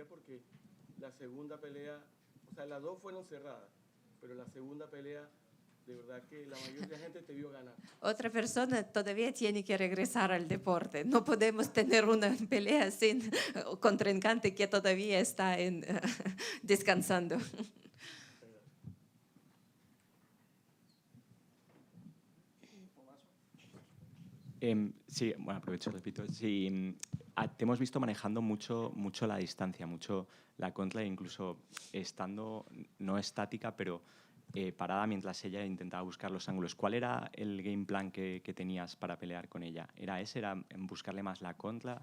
[SPEAKER 8] porque la segunda pelea, o sea, las dos fueron cerradas, pero la segunda pelea, de verdad que la mayoría de la gente te vio ganar.
[SPEAKER 24] Otra persona todavía tiene que regresar al deporte. No podemos tener una pelea sin contrincante que todavía está descansando.
[SPEAKER 16] Sí, bueno, aprovecho, repito. Sí, te hemos visto manejando mucho la distancia, mucho la contra, incluso estando no estática, pero parada mientras ella intentaba buscar los ángulos. ¿Cuál era el game plan que tenías para pelear con ella? ¿Era ese? ¿Era buscarle más la contra?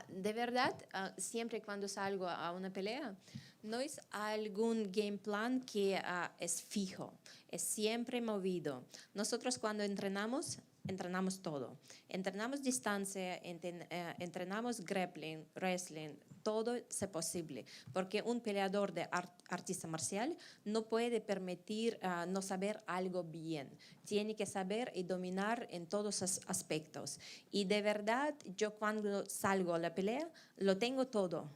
[SPEAKER 24] De verdad, siempre cuando salgo a una pelea, no es algún game plan que es fijo, es siempre movido. Nosotros cuando entrenamos todo. Entrenamos distancia, entrenamos grappling, wrestling, todo es posible. Porque un peleador de artista marcial no puede permitir no saber algo bien. Tiene que saber y dominar en todos los aspectos. Y de verdad, yo cuando salgo a la pelea, lo tengo todo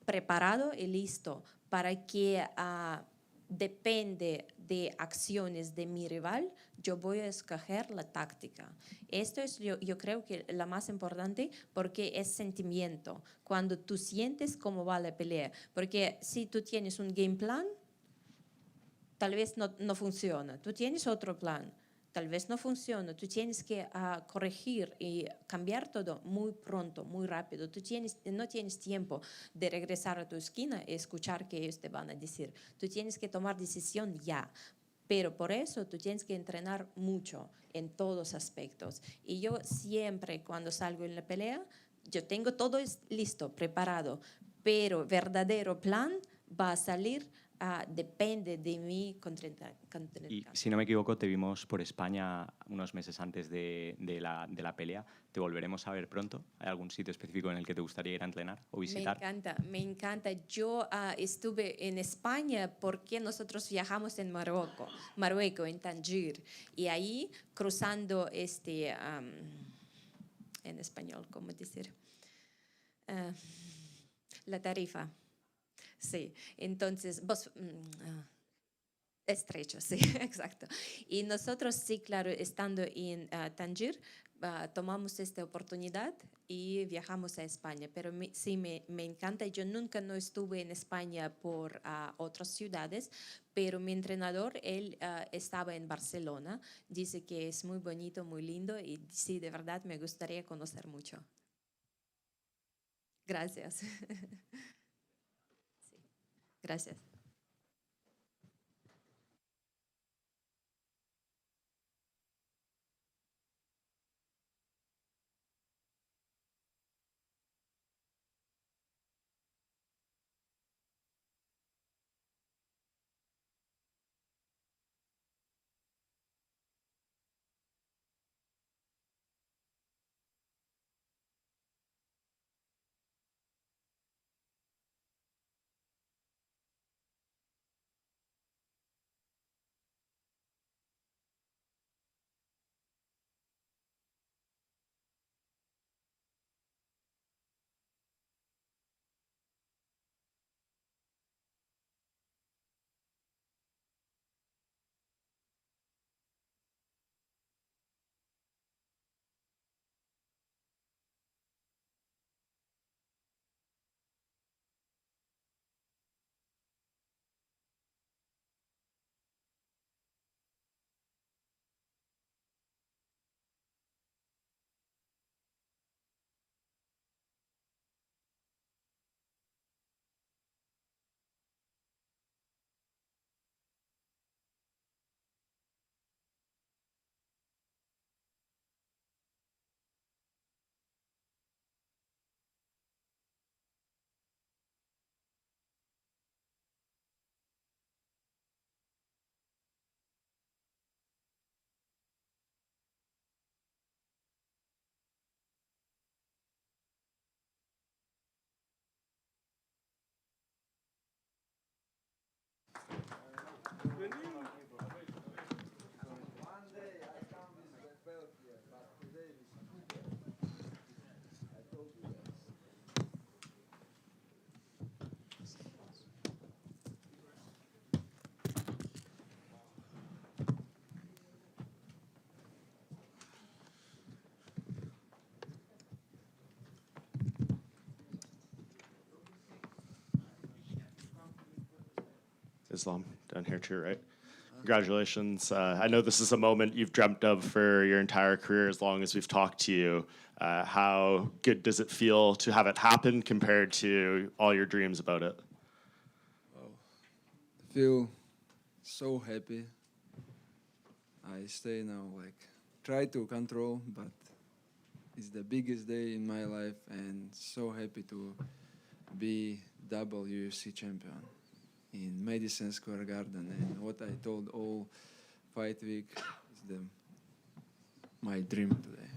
[SPEAKER 24] preparado y listo para que depende de acciones de mi rival, yo voy a escoger la táctica. Esto es yo creo que la más importante porque es sentimiento. Cuando tú sientes cómo va la pelea. Porque si tú tienes un game plan, tal vez no funciona. Tú tienes otro plan. tal vez no funciona, tú tienes que corregir y cambiar todo muy pronto, muy rápido. No tienes tiempo de regresar a tu esquina y escuchar que ellos te van a decir. Tú tienes que tomar decisión ya. Pero por eso tú tienes que entrenar mucho en todos aspectos. Y yo siempre cuando salgo en la pelea, yo tengo todo listo, preparado, pero verdadero plan va a salir, depende de mi contrincante.
[SPEAKER 16] Y si no me equivoco, te vimos por España unos meses antes de la pelea. ¿Te volveremos a ver pronto? ¿Hay algún sitio específico en el que te gustaría ir a entrenar o visitar?
[SPEAKER 24] Me encanta. Yo estuve en España porque nosotros viajamos en Marruecos, en Tánger, y ahí cruzando en español, ¿cómo decir? La tarifa. Sí, entonces, estrecho, sí, exacto. Y nosotros, sí, claro, estando en Tánger, tomamos esta oportunidad y viajamos a España. Pero sí, me encanta. Yo nunca no estuve en España por otras ciudades, pero mi entrenador, él estaba en Barcelona. Dice que es muy bonito, muy lindo y sí, de verdad me gustaría conocer mucho. Gracias. Sí, gracias.
[SPEAKER 14] Islam, down here to your right. Congratulations. I know this is a moment you've dreamt of for your entire career as long as we've talked to you. How good does it feel to have it happen compared to all your dreams about it?
[SPEAKER 3] Feel so happy. I stay now, try to control, but it's the biggest day in my life and so happy to be double UFC champion in Madison Square Garden. And what I told all fight week is my dream today.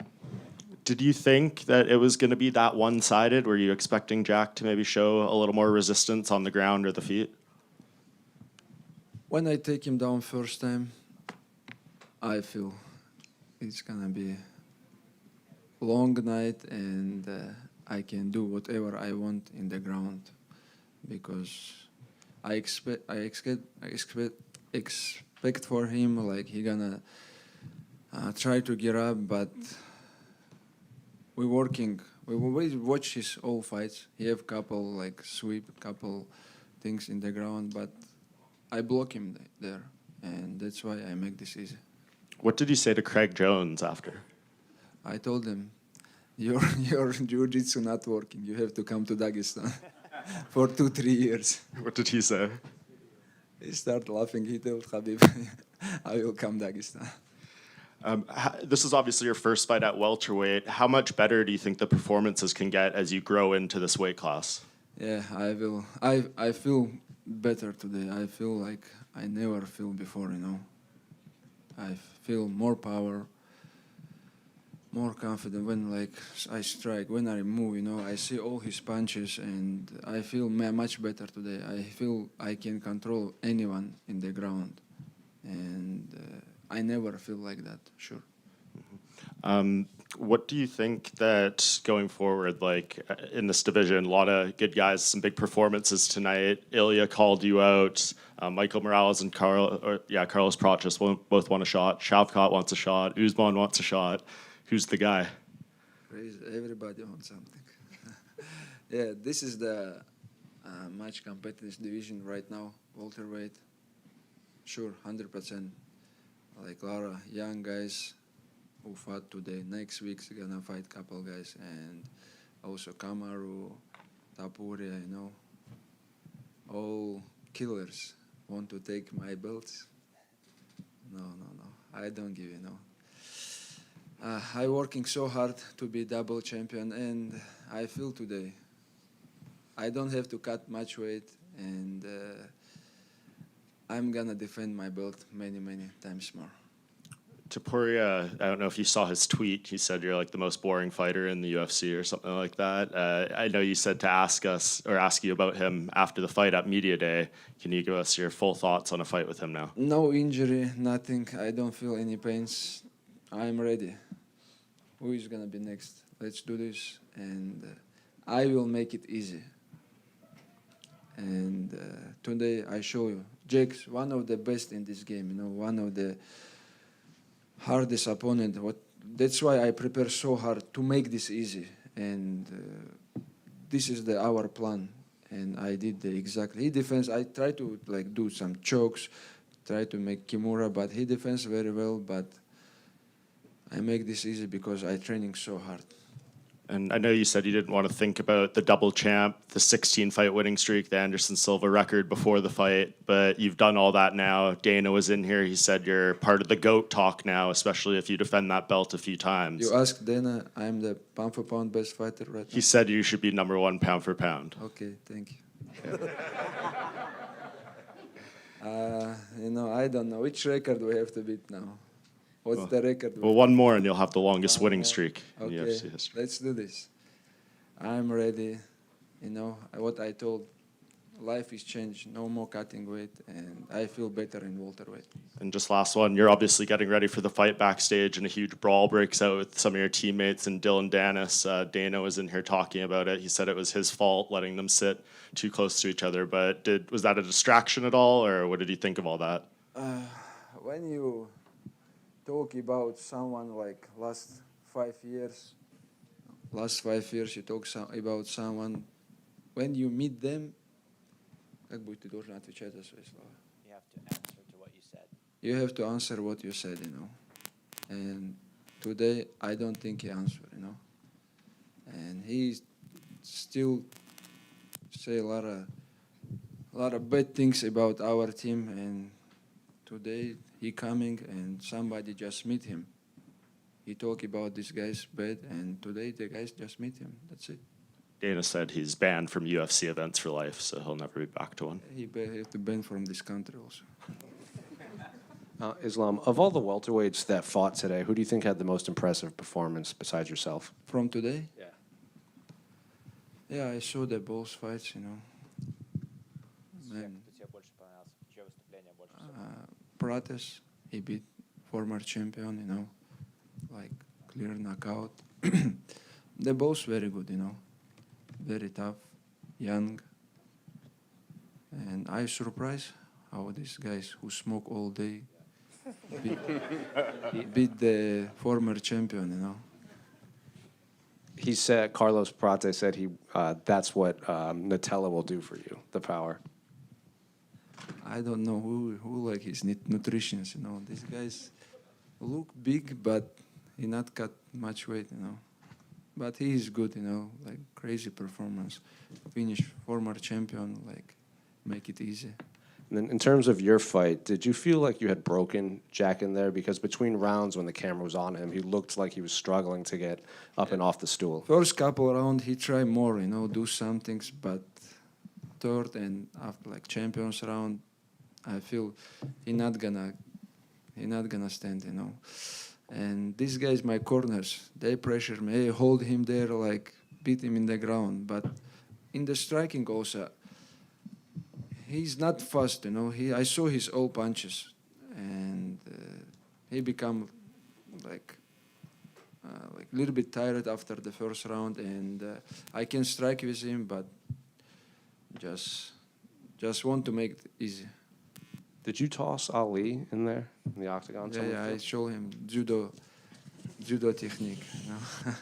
[SPEAKER 14] Did you think that it was going to be that one-sided? Were you expecting Jack to maybe show a little more resistance on the ground or the feet?
[SPEAKER 3] When I take him down first time, I feel it's gonna be a long night and I can do whatever I want in the ground because I expect for him he gonna try to get up, but we're working. We always watch his all fights. He have couple sweep, couple things in the ground, but I block him there, and that's why I make this easy.
[SPEAKER 14] What did you say to Craig Jones after?
[SPEAKER 3] I told him, your jiu-jitsu not working. You have to come to Dagestan for 2-3 years.
[SPEAKER 14] What did he say?
[SPEAKER 3] He started laughing. He told Khabib, I will come Dagestan.
[SPEAKER 14] This is obviously your first fight at welterweight. How much better do you think the performances can get as you grow into this weight class?
[SPEAKER 3] Yeah, I will. I feel better today. I feel like I never feel before, you know. I feel more power, more confident when like I strike, when I move, you know. I see all his punches and I feel much better today. I feel I can control anyone in the ground. And I never feel like that, sure.
[SPEAKER 14] What do you think that going forward, like in this division, a lot of good guys, some big performances tonight. Ilya called you out. Michael Morales and Carlos Prates both want a shot. Shavkat wants a shot. Usman wants a shot. Who's the guy?
[SPEAKER 3] Crazy. Everybody wants something. Yeah, this is the much competitive division right now, welterweight. Sure, 100%. Like a lot of young guys who fought today. Next week's gonna fight couple guys, and also Kamaru, Tapuria, you know, all killers want to take my belts. No, I don't give, you know. I working so hard to be double champion, and I feel today I don't have to cut much weight, and I'm gonna defend my belt many times more.
[SPEAKER 14] Tapuria, I don't know if you saw his tweet. He said you're like the most boring fighter in the UFC or something like that. I know you said to ask you about him after the fight at Media Day. Can you give us your full thoughts on a fight with him now?
[SPEAKER 3] No injury, nothing. I don't feel any pains. I'm ready. Who is gonna be next? Let's do this, and I will make it easy. And today I show you, Jake's one of the best in this game. You know, one of the hardest opponent. That's why I prepare so hard to make this easy. And this is our plan. And I did exactly. He defends. I try to like do some chokes, try to make Kimura, but he defends very well. But I make this easy because I training so hard.
[SPEAKER 14] And I know you said you didn't want to think about the double champ, the 16-fight winning streak, the Anderson Silva record before the fight, but you've done all that now. Dana was in here. He said you're part of the GOAT talk now, especially if you defend that belt a few times.
[SPEAKER 3] You ask Dana, I'm the pound-for-pound best fighter right now.
[SPEAKER 14] He said you should be #1 pound for pound.
[SPEAKER 3] Okay, thank you. You know, I don't know. Which record do we have to beat now? What's the record?
[SPEAKER 14] Well, one more and you'll have the longest winning streak in
[SPEAKER 3] Okay,
[SPEAKER 14] UFC history.
[SPEAKER 3] let's do this. I'm ready. You know, what I told, life is changed. No more cutting weight, and I feel better in welterweight.
[SPEAKER 14] And just last one, you're obviously getting ready for the fight backstage, and a huge brawl breaks out with some of your teammates and Dylan Danis. Dana was in here talking about it. He said it was his fault letting them sit too close to each other. But was that a distraction at all, or what did you think of all that?
[SPEAKER 3] When you talk about someone like last 5 years, you talk about someone, when you meet them, как будете должен отвечать за свои слова.
[SPEAKER 22] You have to answer to what you said.
[SPEAKER 3] You have to answer what you said, you know. And today, I don't think he answered, you know. And he still say a lot of bad things about our team. And today, he coming and somebody just meet him. He talk about this guy's bad, and today the guys just meet him. That's it.
[SPEAKER 14] Dana said he's banned from UFC events for life, so he'll never be back to one.
[SPEAKER 3] He have to ban from this country also.
[SPEAKER 2] Islam, of all the welterweights that fought today, who do you think had the most impressive performance besides yourself?
[SPEAKER 3] From today?
[SPEAKER 2] Yeah.
[SPEAKER 3] Yeah, I saw the both fights, you know. Man. Prates, he beat former champion, you know, like clear knockout. They're both very good, you know, very tough, young. And I surprised how these guys who smoke all day beat the former champion, you know.
[SPEAKER 2] He said, Carlos Prates said that's what Nutella will do for you, the power.
[SPEAKER 3] I don't know who like his nutritionist, you know. These guys, look big, but he not cut much weight, you know. But he is good, you know, like crazy performance. Finish former champion, like make it easy.
[SPEAKER 2] And then in terms of your fight, did you feel like you had broken Jack in there? Because between rounds when the camera was on him, he looked like he was struggling to get up and off the stool.
[SPEAKER 3] First couple round he tried more, you know, do some things, but third and after like champions round, I feel he not gonna stand, you know. And these guys, my corners, they pressure me, hey, hold him there, like beat him in the ground. But in the striking also, he's not fast, you know. I saw his all punches, and he become like a little bit tired after the first round, and I can strike with him, but just want to make it easy.
[SPEAKER 2] Did you toss Ali in there in the octagon?
[SPEAKER 3] Yeah, I show him judo technique. You know?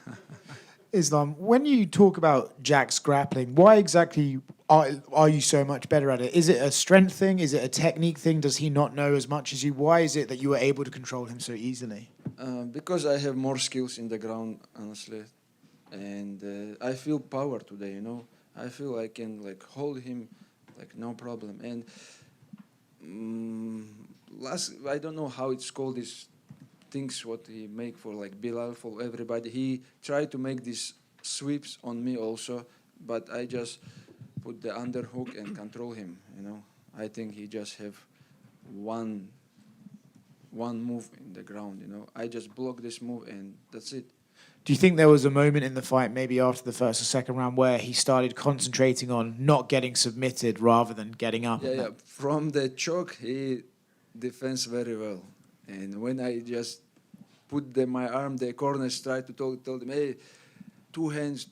[SPEAKER 9] Islam, when you talk about Jack's grappling, why exactly are you so much better at it? Is it a strength thing? Is it a technique thing? Does he not know as much as you? Why is it that you were able to control him so easily?
[SPEAKER 3] Because I have more skills in the ground, honestly, and I feel power today. You know, I feel I can like hold him, like no problem. And I don't know how it's called, these things what he make for like Bilal, for everybody. He tried to make these sweeps on me also, but I just put the underhook and control him, you know. I think he just have one move in the ground, you know. I just block this move and that's it.
[SPEAKER 9] Do you think there was a moment in the fight, maybe after the first or second round, where he started concentrating on not getting submitted rather than getting up?
[SPEAKER 3] Yeah. From the choke, he defends very well. And when I just put my arm, the corners tried to told him, hey, two hands,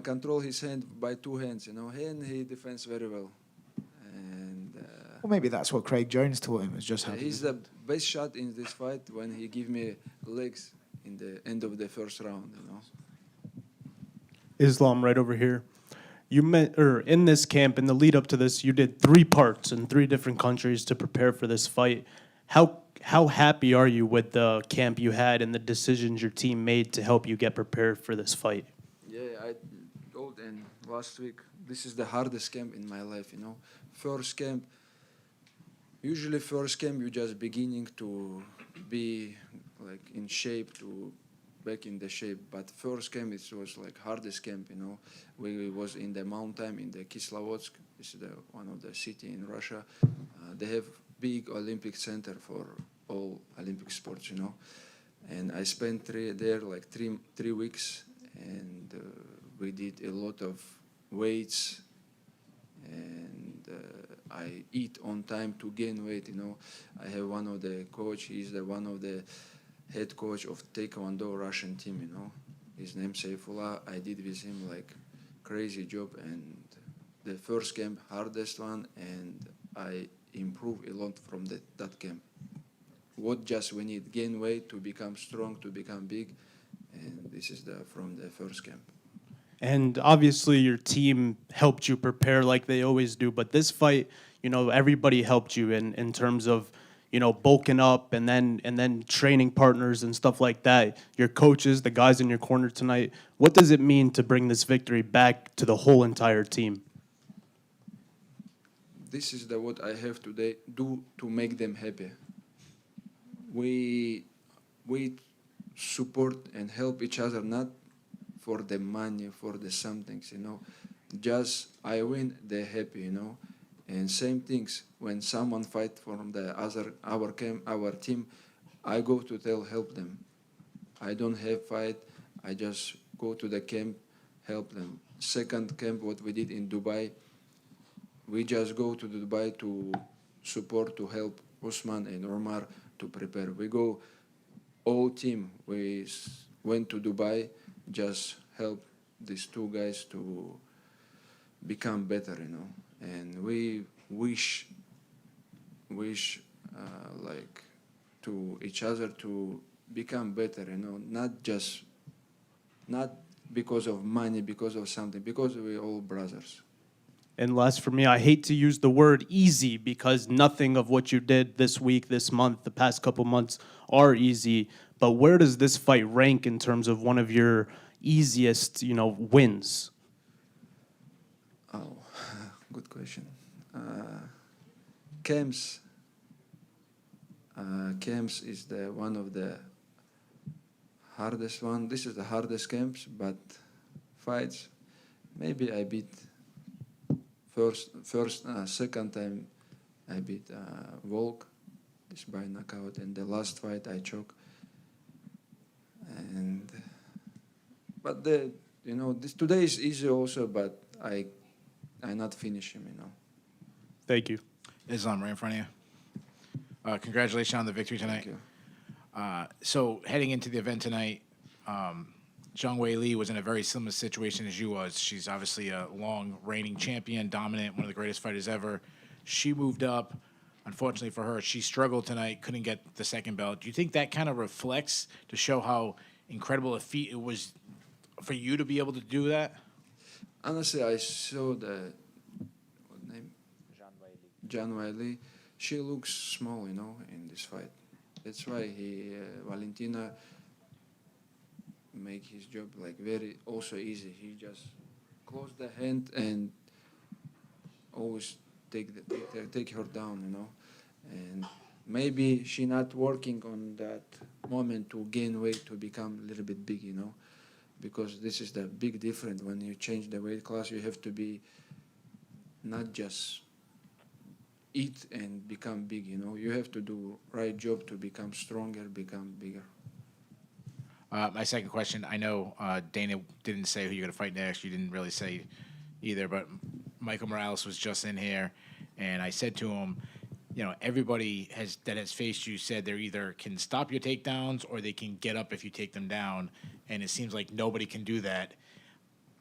[SPEAKER 3] control his hand by two hands, you know. And he defends very well. And
[SPEAKER 9] Well, maybe that's what Craig Jones taught him, is just how to
[SPEAKER 3] he's the best shot in this fight when he give me legs in the end of the first round, you know.
[SPEAKER 4] Islam, right over here. You met, or in this camp, in the lead up to this, you did 3 parts in 3 different countries to prepare for this fight. How happy are you with the camp you had and the decisions your team made to help you get prepared for this fight?
[SPEAKER 3] Yeah, I told and last week, this is the hardest camp in my life, you know. Usually first camp, you're just beginning to be like in shape, to back in the shape. But first camp, it was like hardest camp, you know. We was in the mountain, in the Kislovodsk. This is one of the city in Russia. They have big Olympic center for all Olympic sports, you know. And I spent three weeks, and we did a lot of weights, and I eat on time to gain weight, you know. I have one of the coach, he's one of the head coach of Taekwondo Russian team, you know. His name Saifullah. I did with him like crazy job, and the first camp, hardest one, and I improved a lot from that camp. What just we need, gain weight to become strong, to become big, and this is from the first camp.
[SPEAKER 4] And obviously your team helped you prepare like they always do, but this fight, you know, everybody helped you in terms of, you know, bulking up and then training partners and stuff like that. Your coaches, the guys in your corner tonight. What does it mean to bring this victory back to the whole entire team?
[SPEAKER 3] This is what I have to do to make them happy. We support and help each other, not for the money, for the somethings, you know. Just I win, they're happy, you know. And same things when someone fight from our team, I go to help them. I don't have fight. I just go to the camp, help them. Second camp, what we did in Dubai, we just go to Dubai to support, to help Usman and Omar to prepare. We go, all team, we went to Dubai, just help these 2 guys to become better, you know. And we wish like to each other to become better, you know, not because of money, because of something, because we're all brothers.
[SPEAKER 4] And last for me, I hate to use the word easy because nothing of what you did this week, this month, the past couple months are easy. But where does this fight rank in terms of one of your easiest, wins?
[SPEAKER 3] Oh, good question. Camps. Camps is the one of the hardest one. This is the hardest camps, but fights. Maybe I beat second time I beat Volk, this by knockout, and the last fight I choke. But this today is easy also, but I not finish him.
[SPEAKER 4] Thank you.
[SPEAKER 5] Islam, right in front of you. Congratulations on the victory tonight.
[SPEAKER 3] Thank you.
[SPEAKER 5] So heading into the event tonight, Zhang Weili was in a very similar situation as you was. She's obviously a long reigning champion, dominant, one of the greatest fighters ever. She moved up. Unfortunately for her, she struggled tonight, couldn't get the second belt. Do you think that kind of reflects to show how incredible a feat it was for you to be able to do that?
[SPEAKER 3] Honestly, I saw the what name? Zhang Weili. She looks small, in this fight. That's why Valentina make his job like very also easy. He just close the hand and always take her down, And maybe she not working on that moment to gain weight to become a little bit big, because this is the big difference. When you change the weight class, you have to be not just eat and become big, You have to do right job to become stronger, become bigger.
[SPEAKER 5] My second question, I know Dana didn't say who you're going to fight next. You didn't really say either, but Michael Morales was just in here, and I said to him, everybody that has faced you said they either can stop your takedowns or they can get up if you take them down, and it seems like nobody can do that.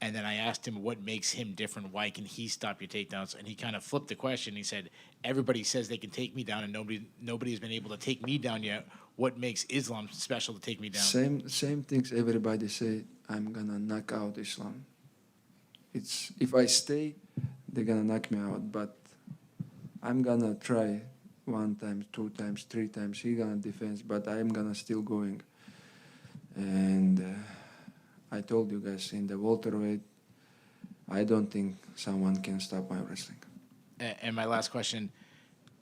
[SPEAKER 5] And then I asked him what makes him different. Why can he stop your takedowns? And he kind of flipped the question. He said, everybody says they can take me down, and nobody has been able to take me down yet. What makes Islam special to take me down?
[SPEAKER 3] Same things everybody say. I'm gonna knock out Islam. It's if I stay, they're gonna knock me out. But I'm gonna try 1 time, 2 times, 3 times. He gonna defend, but I'm gonna still going. And I told you guys in the welterweight, I don't think someone can stop my wrestling.
[SPEAKER 5] And my last question.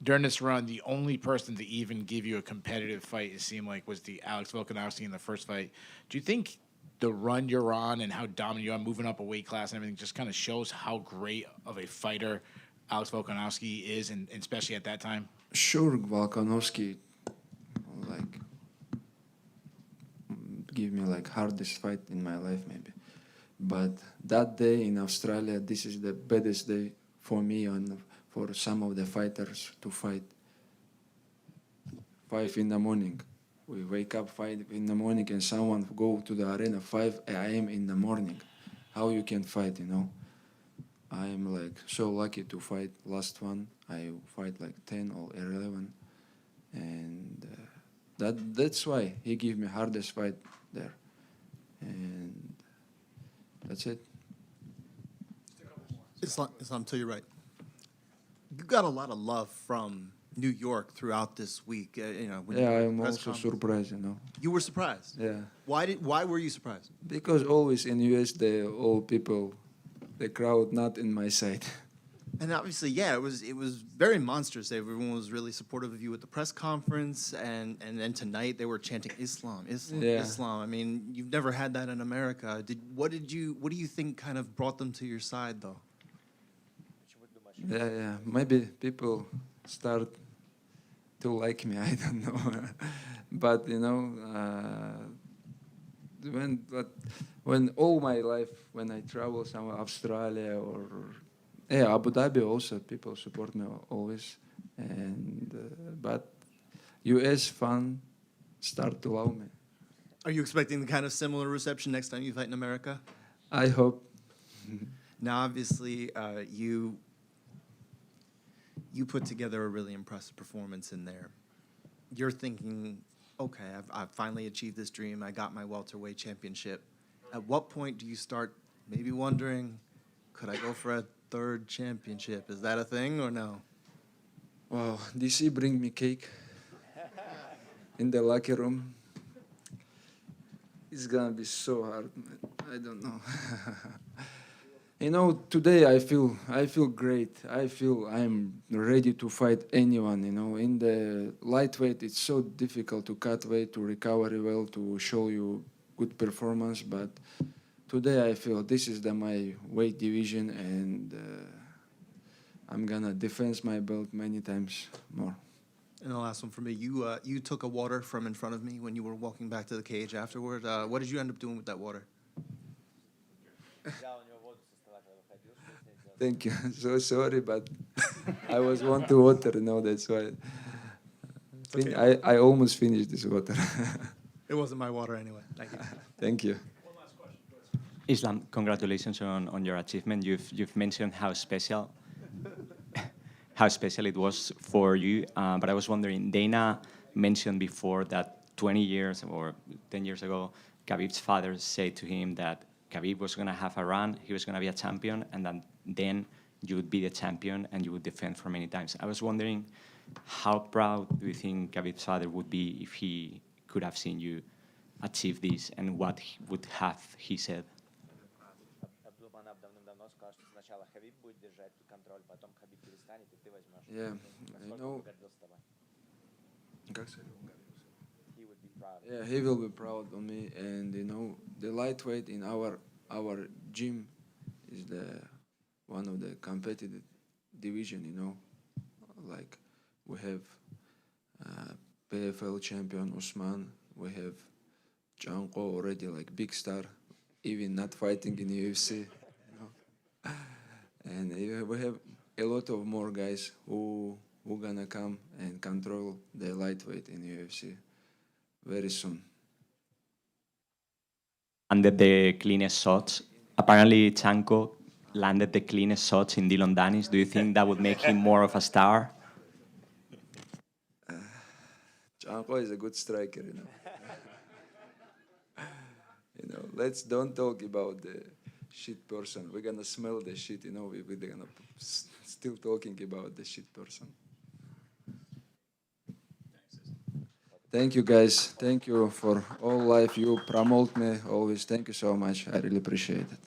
[SPEAKER 5] During this run, the only person to even give you a competitive fight, it seemed like, was the Alex Volkanovski in the first fight. Do you think the run you're on and how dominant you are, moving up a weight class and everything, just kind of shows how great of a fighter Alex Volkanovski is, and especially at that time?
[SPEAKER 3] Sure, Volkanovski, give me hardest fight in my life maybe. But that day in Australia, this is the baddest day for me and for some of the fighters to fight. 5 in the morning. We wake up 5 in the morning and someone go to the arena 5 a.m. in the morning. How you can fight, I am so lucky to fight last one. I fight 10 or 11. And that's why he gave me hardest fight there. And that's it.
[SPEAKER 7] Islam, to your right. You got a lot of love from New York throughout this week. When
[SPEAKER 3] I'm also surprised.
[SPEAKER 7] You were surprised.
[SPEAKER 3] Yeah.
[SPEAKER 7] Why were you surprised?
[SPEAKER 3] Because always in US, the old people, the crowd not in my side.
[SPEAKER 7] And obviously, it was very monstrous. Everyone was really supportive of you at the press conference, and then tonight they were chanting Islam, Islam,
[SPEAKER 3] Yeah.
[SPEAKER 7] Islam. I mean, you've never had that in America. What do you think kind of brought them to your side, though?
[SPEAKER 3] Yeah. Maybe people start to like me. I don't know, but when all my life, when I travel somewhere, Australia or Abu Dhabi, also people support me always, and but US fan start to love me.
[SPEAKER 7] Are you expecting the kind of similar reception next time you fight in America?
[SPEAKER 3] I hope.
[SPEAKER 7] Now, obviously, you put together a really impressive performance in there. You're thinking, okay, I've finally achieved this dream. I got my welterweight championship. At what point do you start maybe wondering, Could I go for a third championship? Is that a thing or no?
[SPEAKER 3] Wow, DC bring me cake in the locker room. It's gonna be so hard, man. I don't know. You know, today I feel great. I feel I'm ready to fight anyone. You know, in the lightweight, it's so difficult to cut weight, to recover well, to show you good performance. But today I feel this is my weight division, and I'm gonna defend my belt many times more.
[SPEAKER 7] And the last one for me, you took a water from in front of me when you were walking back to the cage afterward. What did you end up doing with that water?
[SPEAKER 3] Thank you. So sorry, but I was want to water. No, that's why.
[SPEAKER 7] Okay.
[SPEAKER 3] I almost finished this water.
[SPEAKER 7] It wasn't my water anyway. Thank you.
[SPEAKER 3] Thank you.
[SPEAKER 16] Islam, congratulations on your achievement. You've mentioned how special it was for you. But I was wondering, Dana mentioned before that 20 years or 10 years ago, Khabib's father said to him that Khabib was going to have a run, he was going to be a champion, and then you would be the champion and you would defend for many times. I was wondering, how proud do you think Khabib's father would be if he could have seen you achieve this, and what would have he said?
[SPEAKER 3] Yeah, I know. Yeah, he will be proud of me, and you know, the lightweight in our gym is the one of the competitive division. You know, like we have PFL champion Usman, we have Zhang already like big star, even not fighting in UFC. You know, and we have a lot of more guys who gonna come and control the lightweight in UFC very soon.
[SPEAKER 16] Landed the cleanest shots. Apparently, Chanko landed the cleanest shots in Dylan Danis. Do you think that would make him more of a star?
[SPEAKER 3] Chanko is a good striker, you know. You know, let's don't talk about the shit person. We're gonna smell the shit, you know. We're gonna still talking about the shit person. Thank you, guys. Thank you for all life. You promote me always. Thank you so much. I really appreciate it.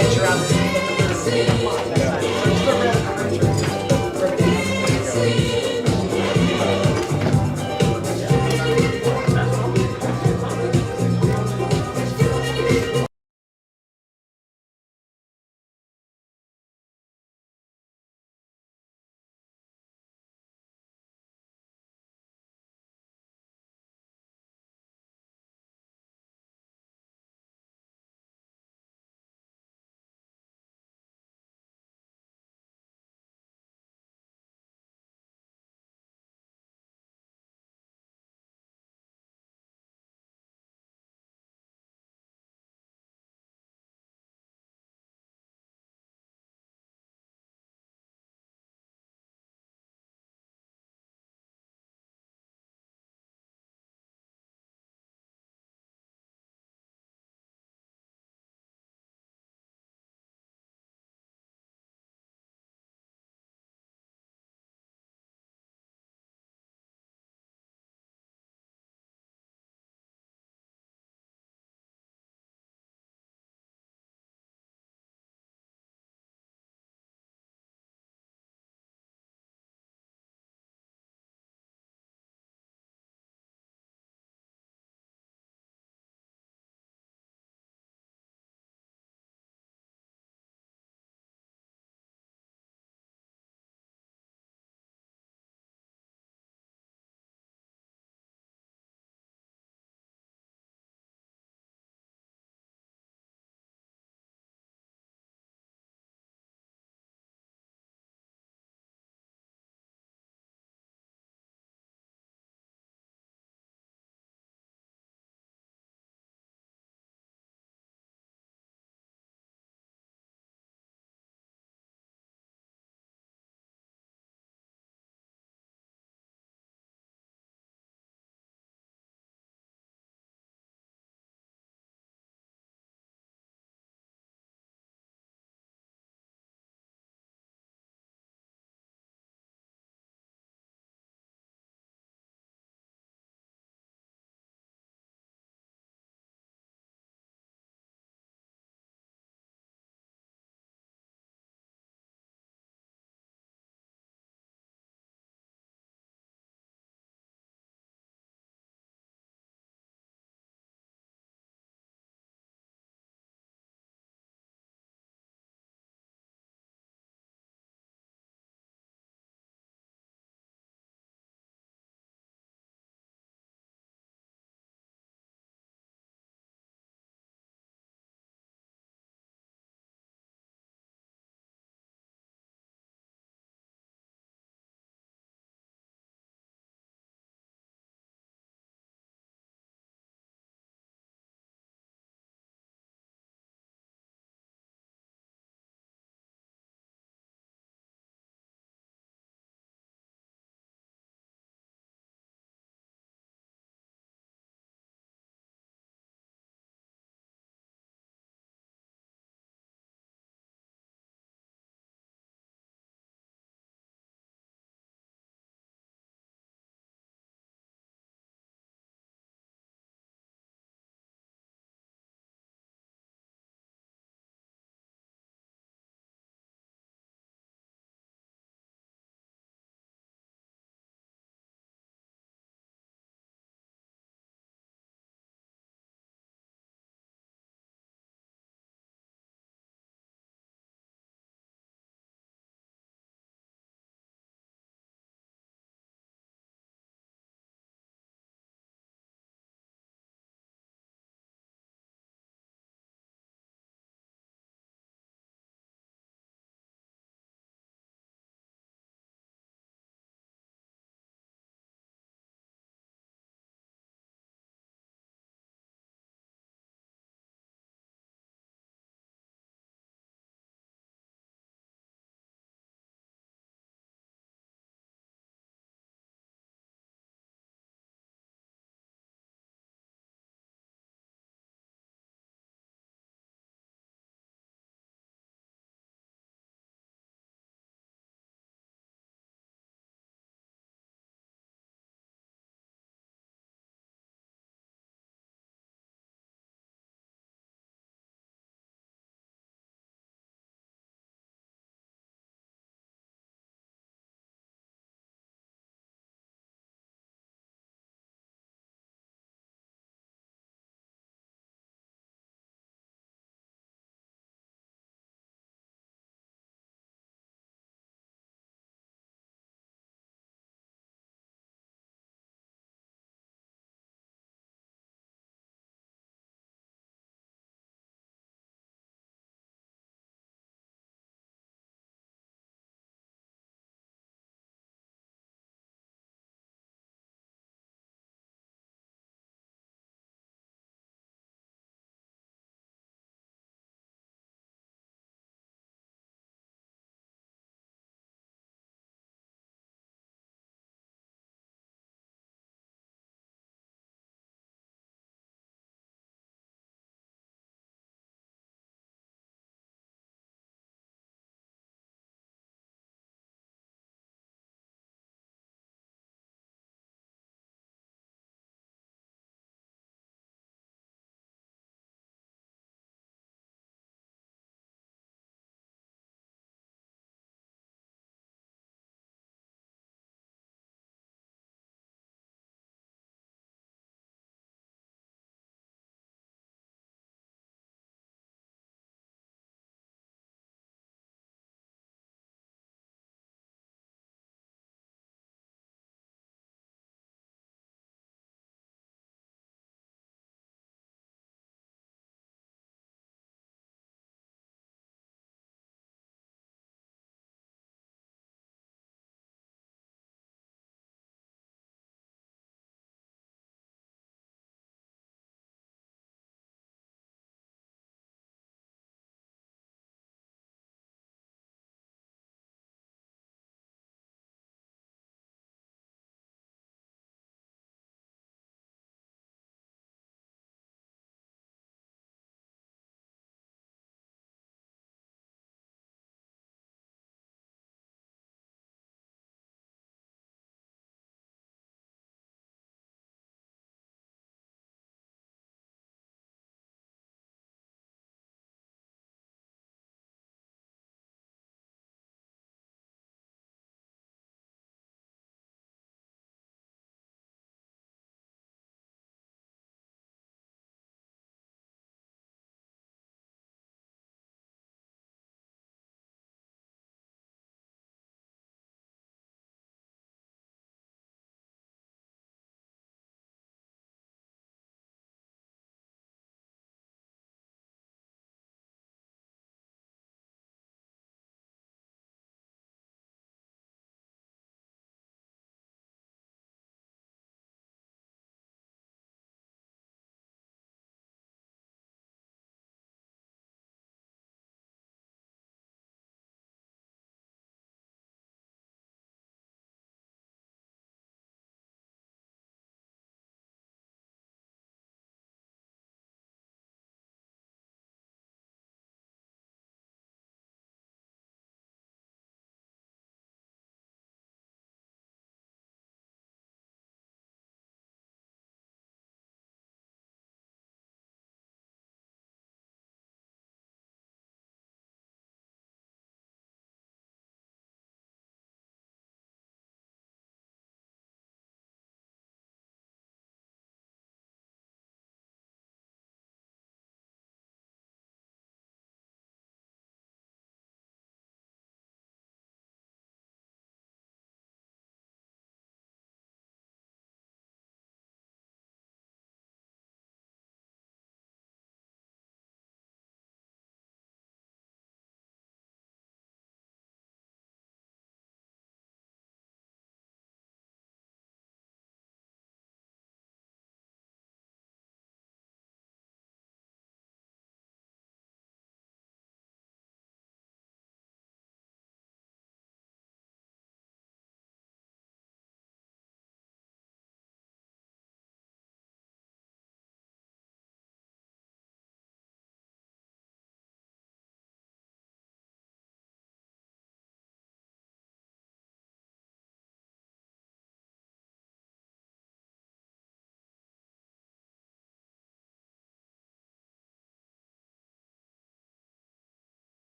[SPEAKER 9] Venture out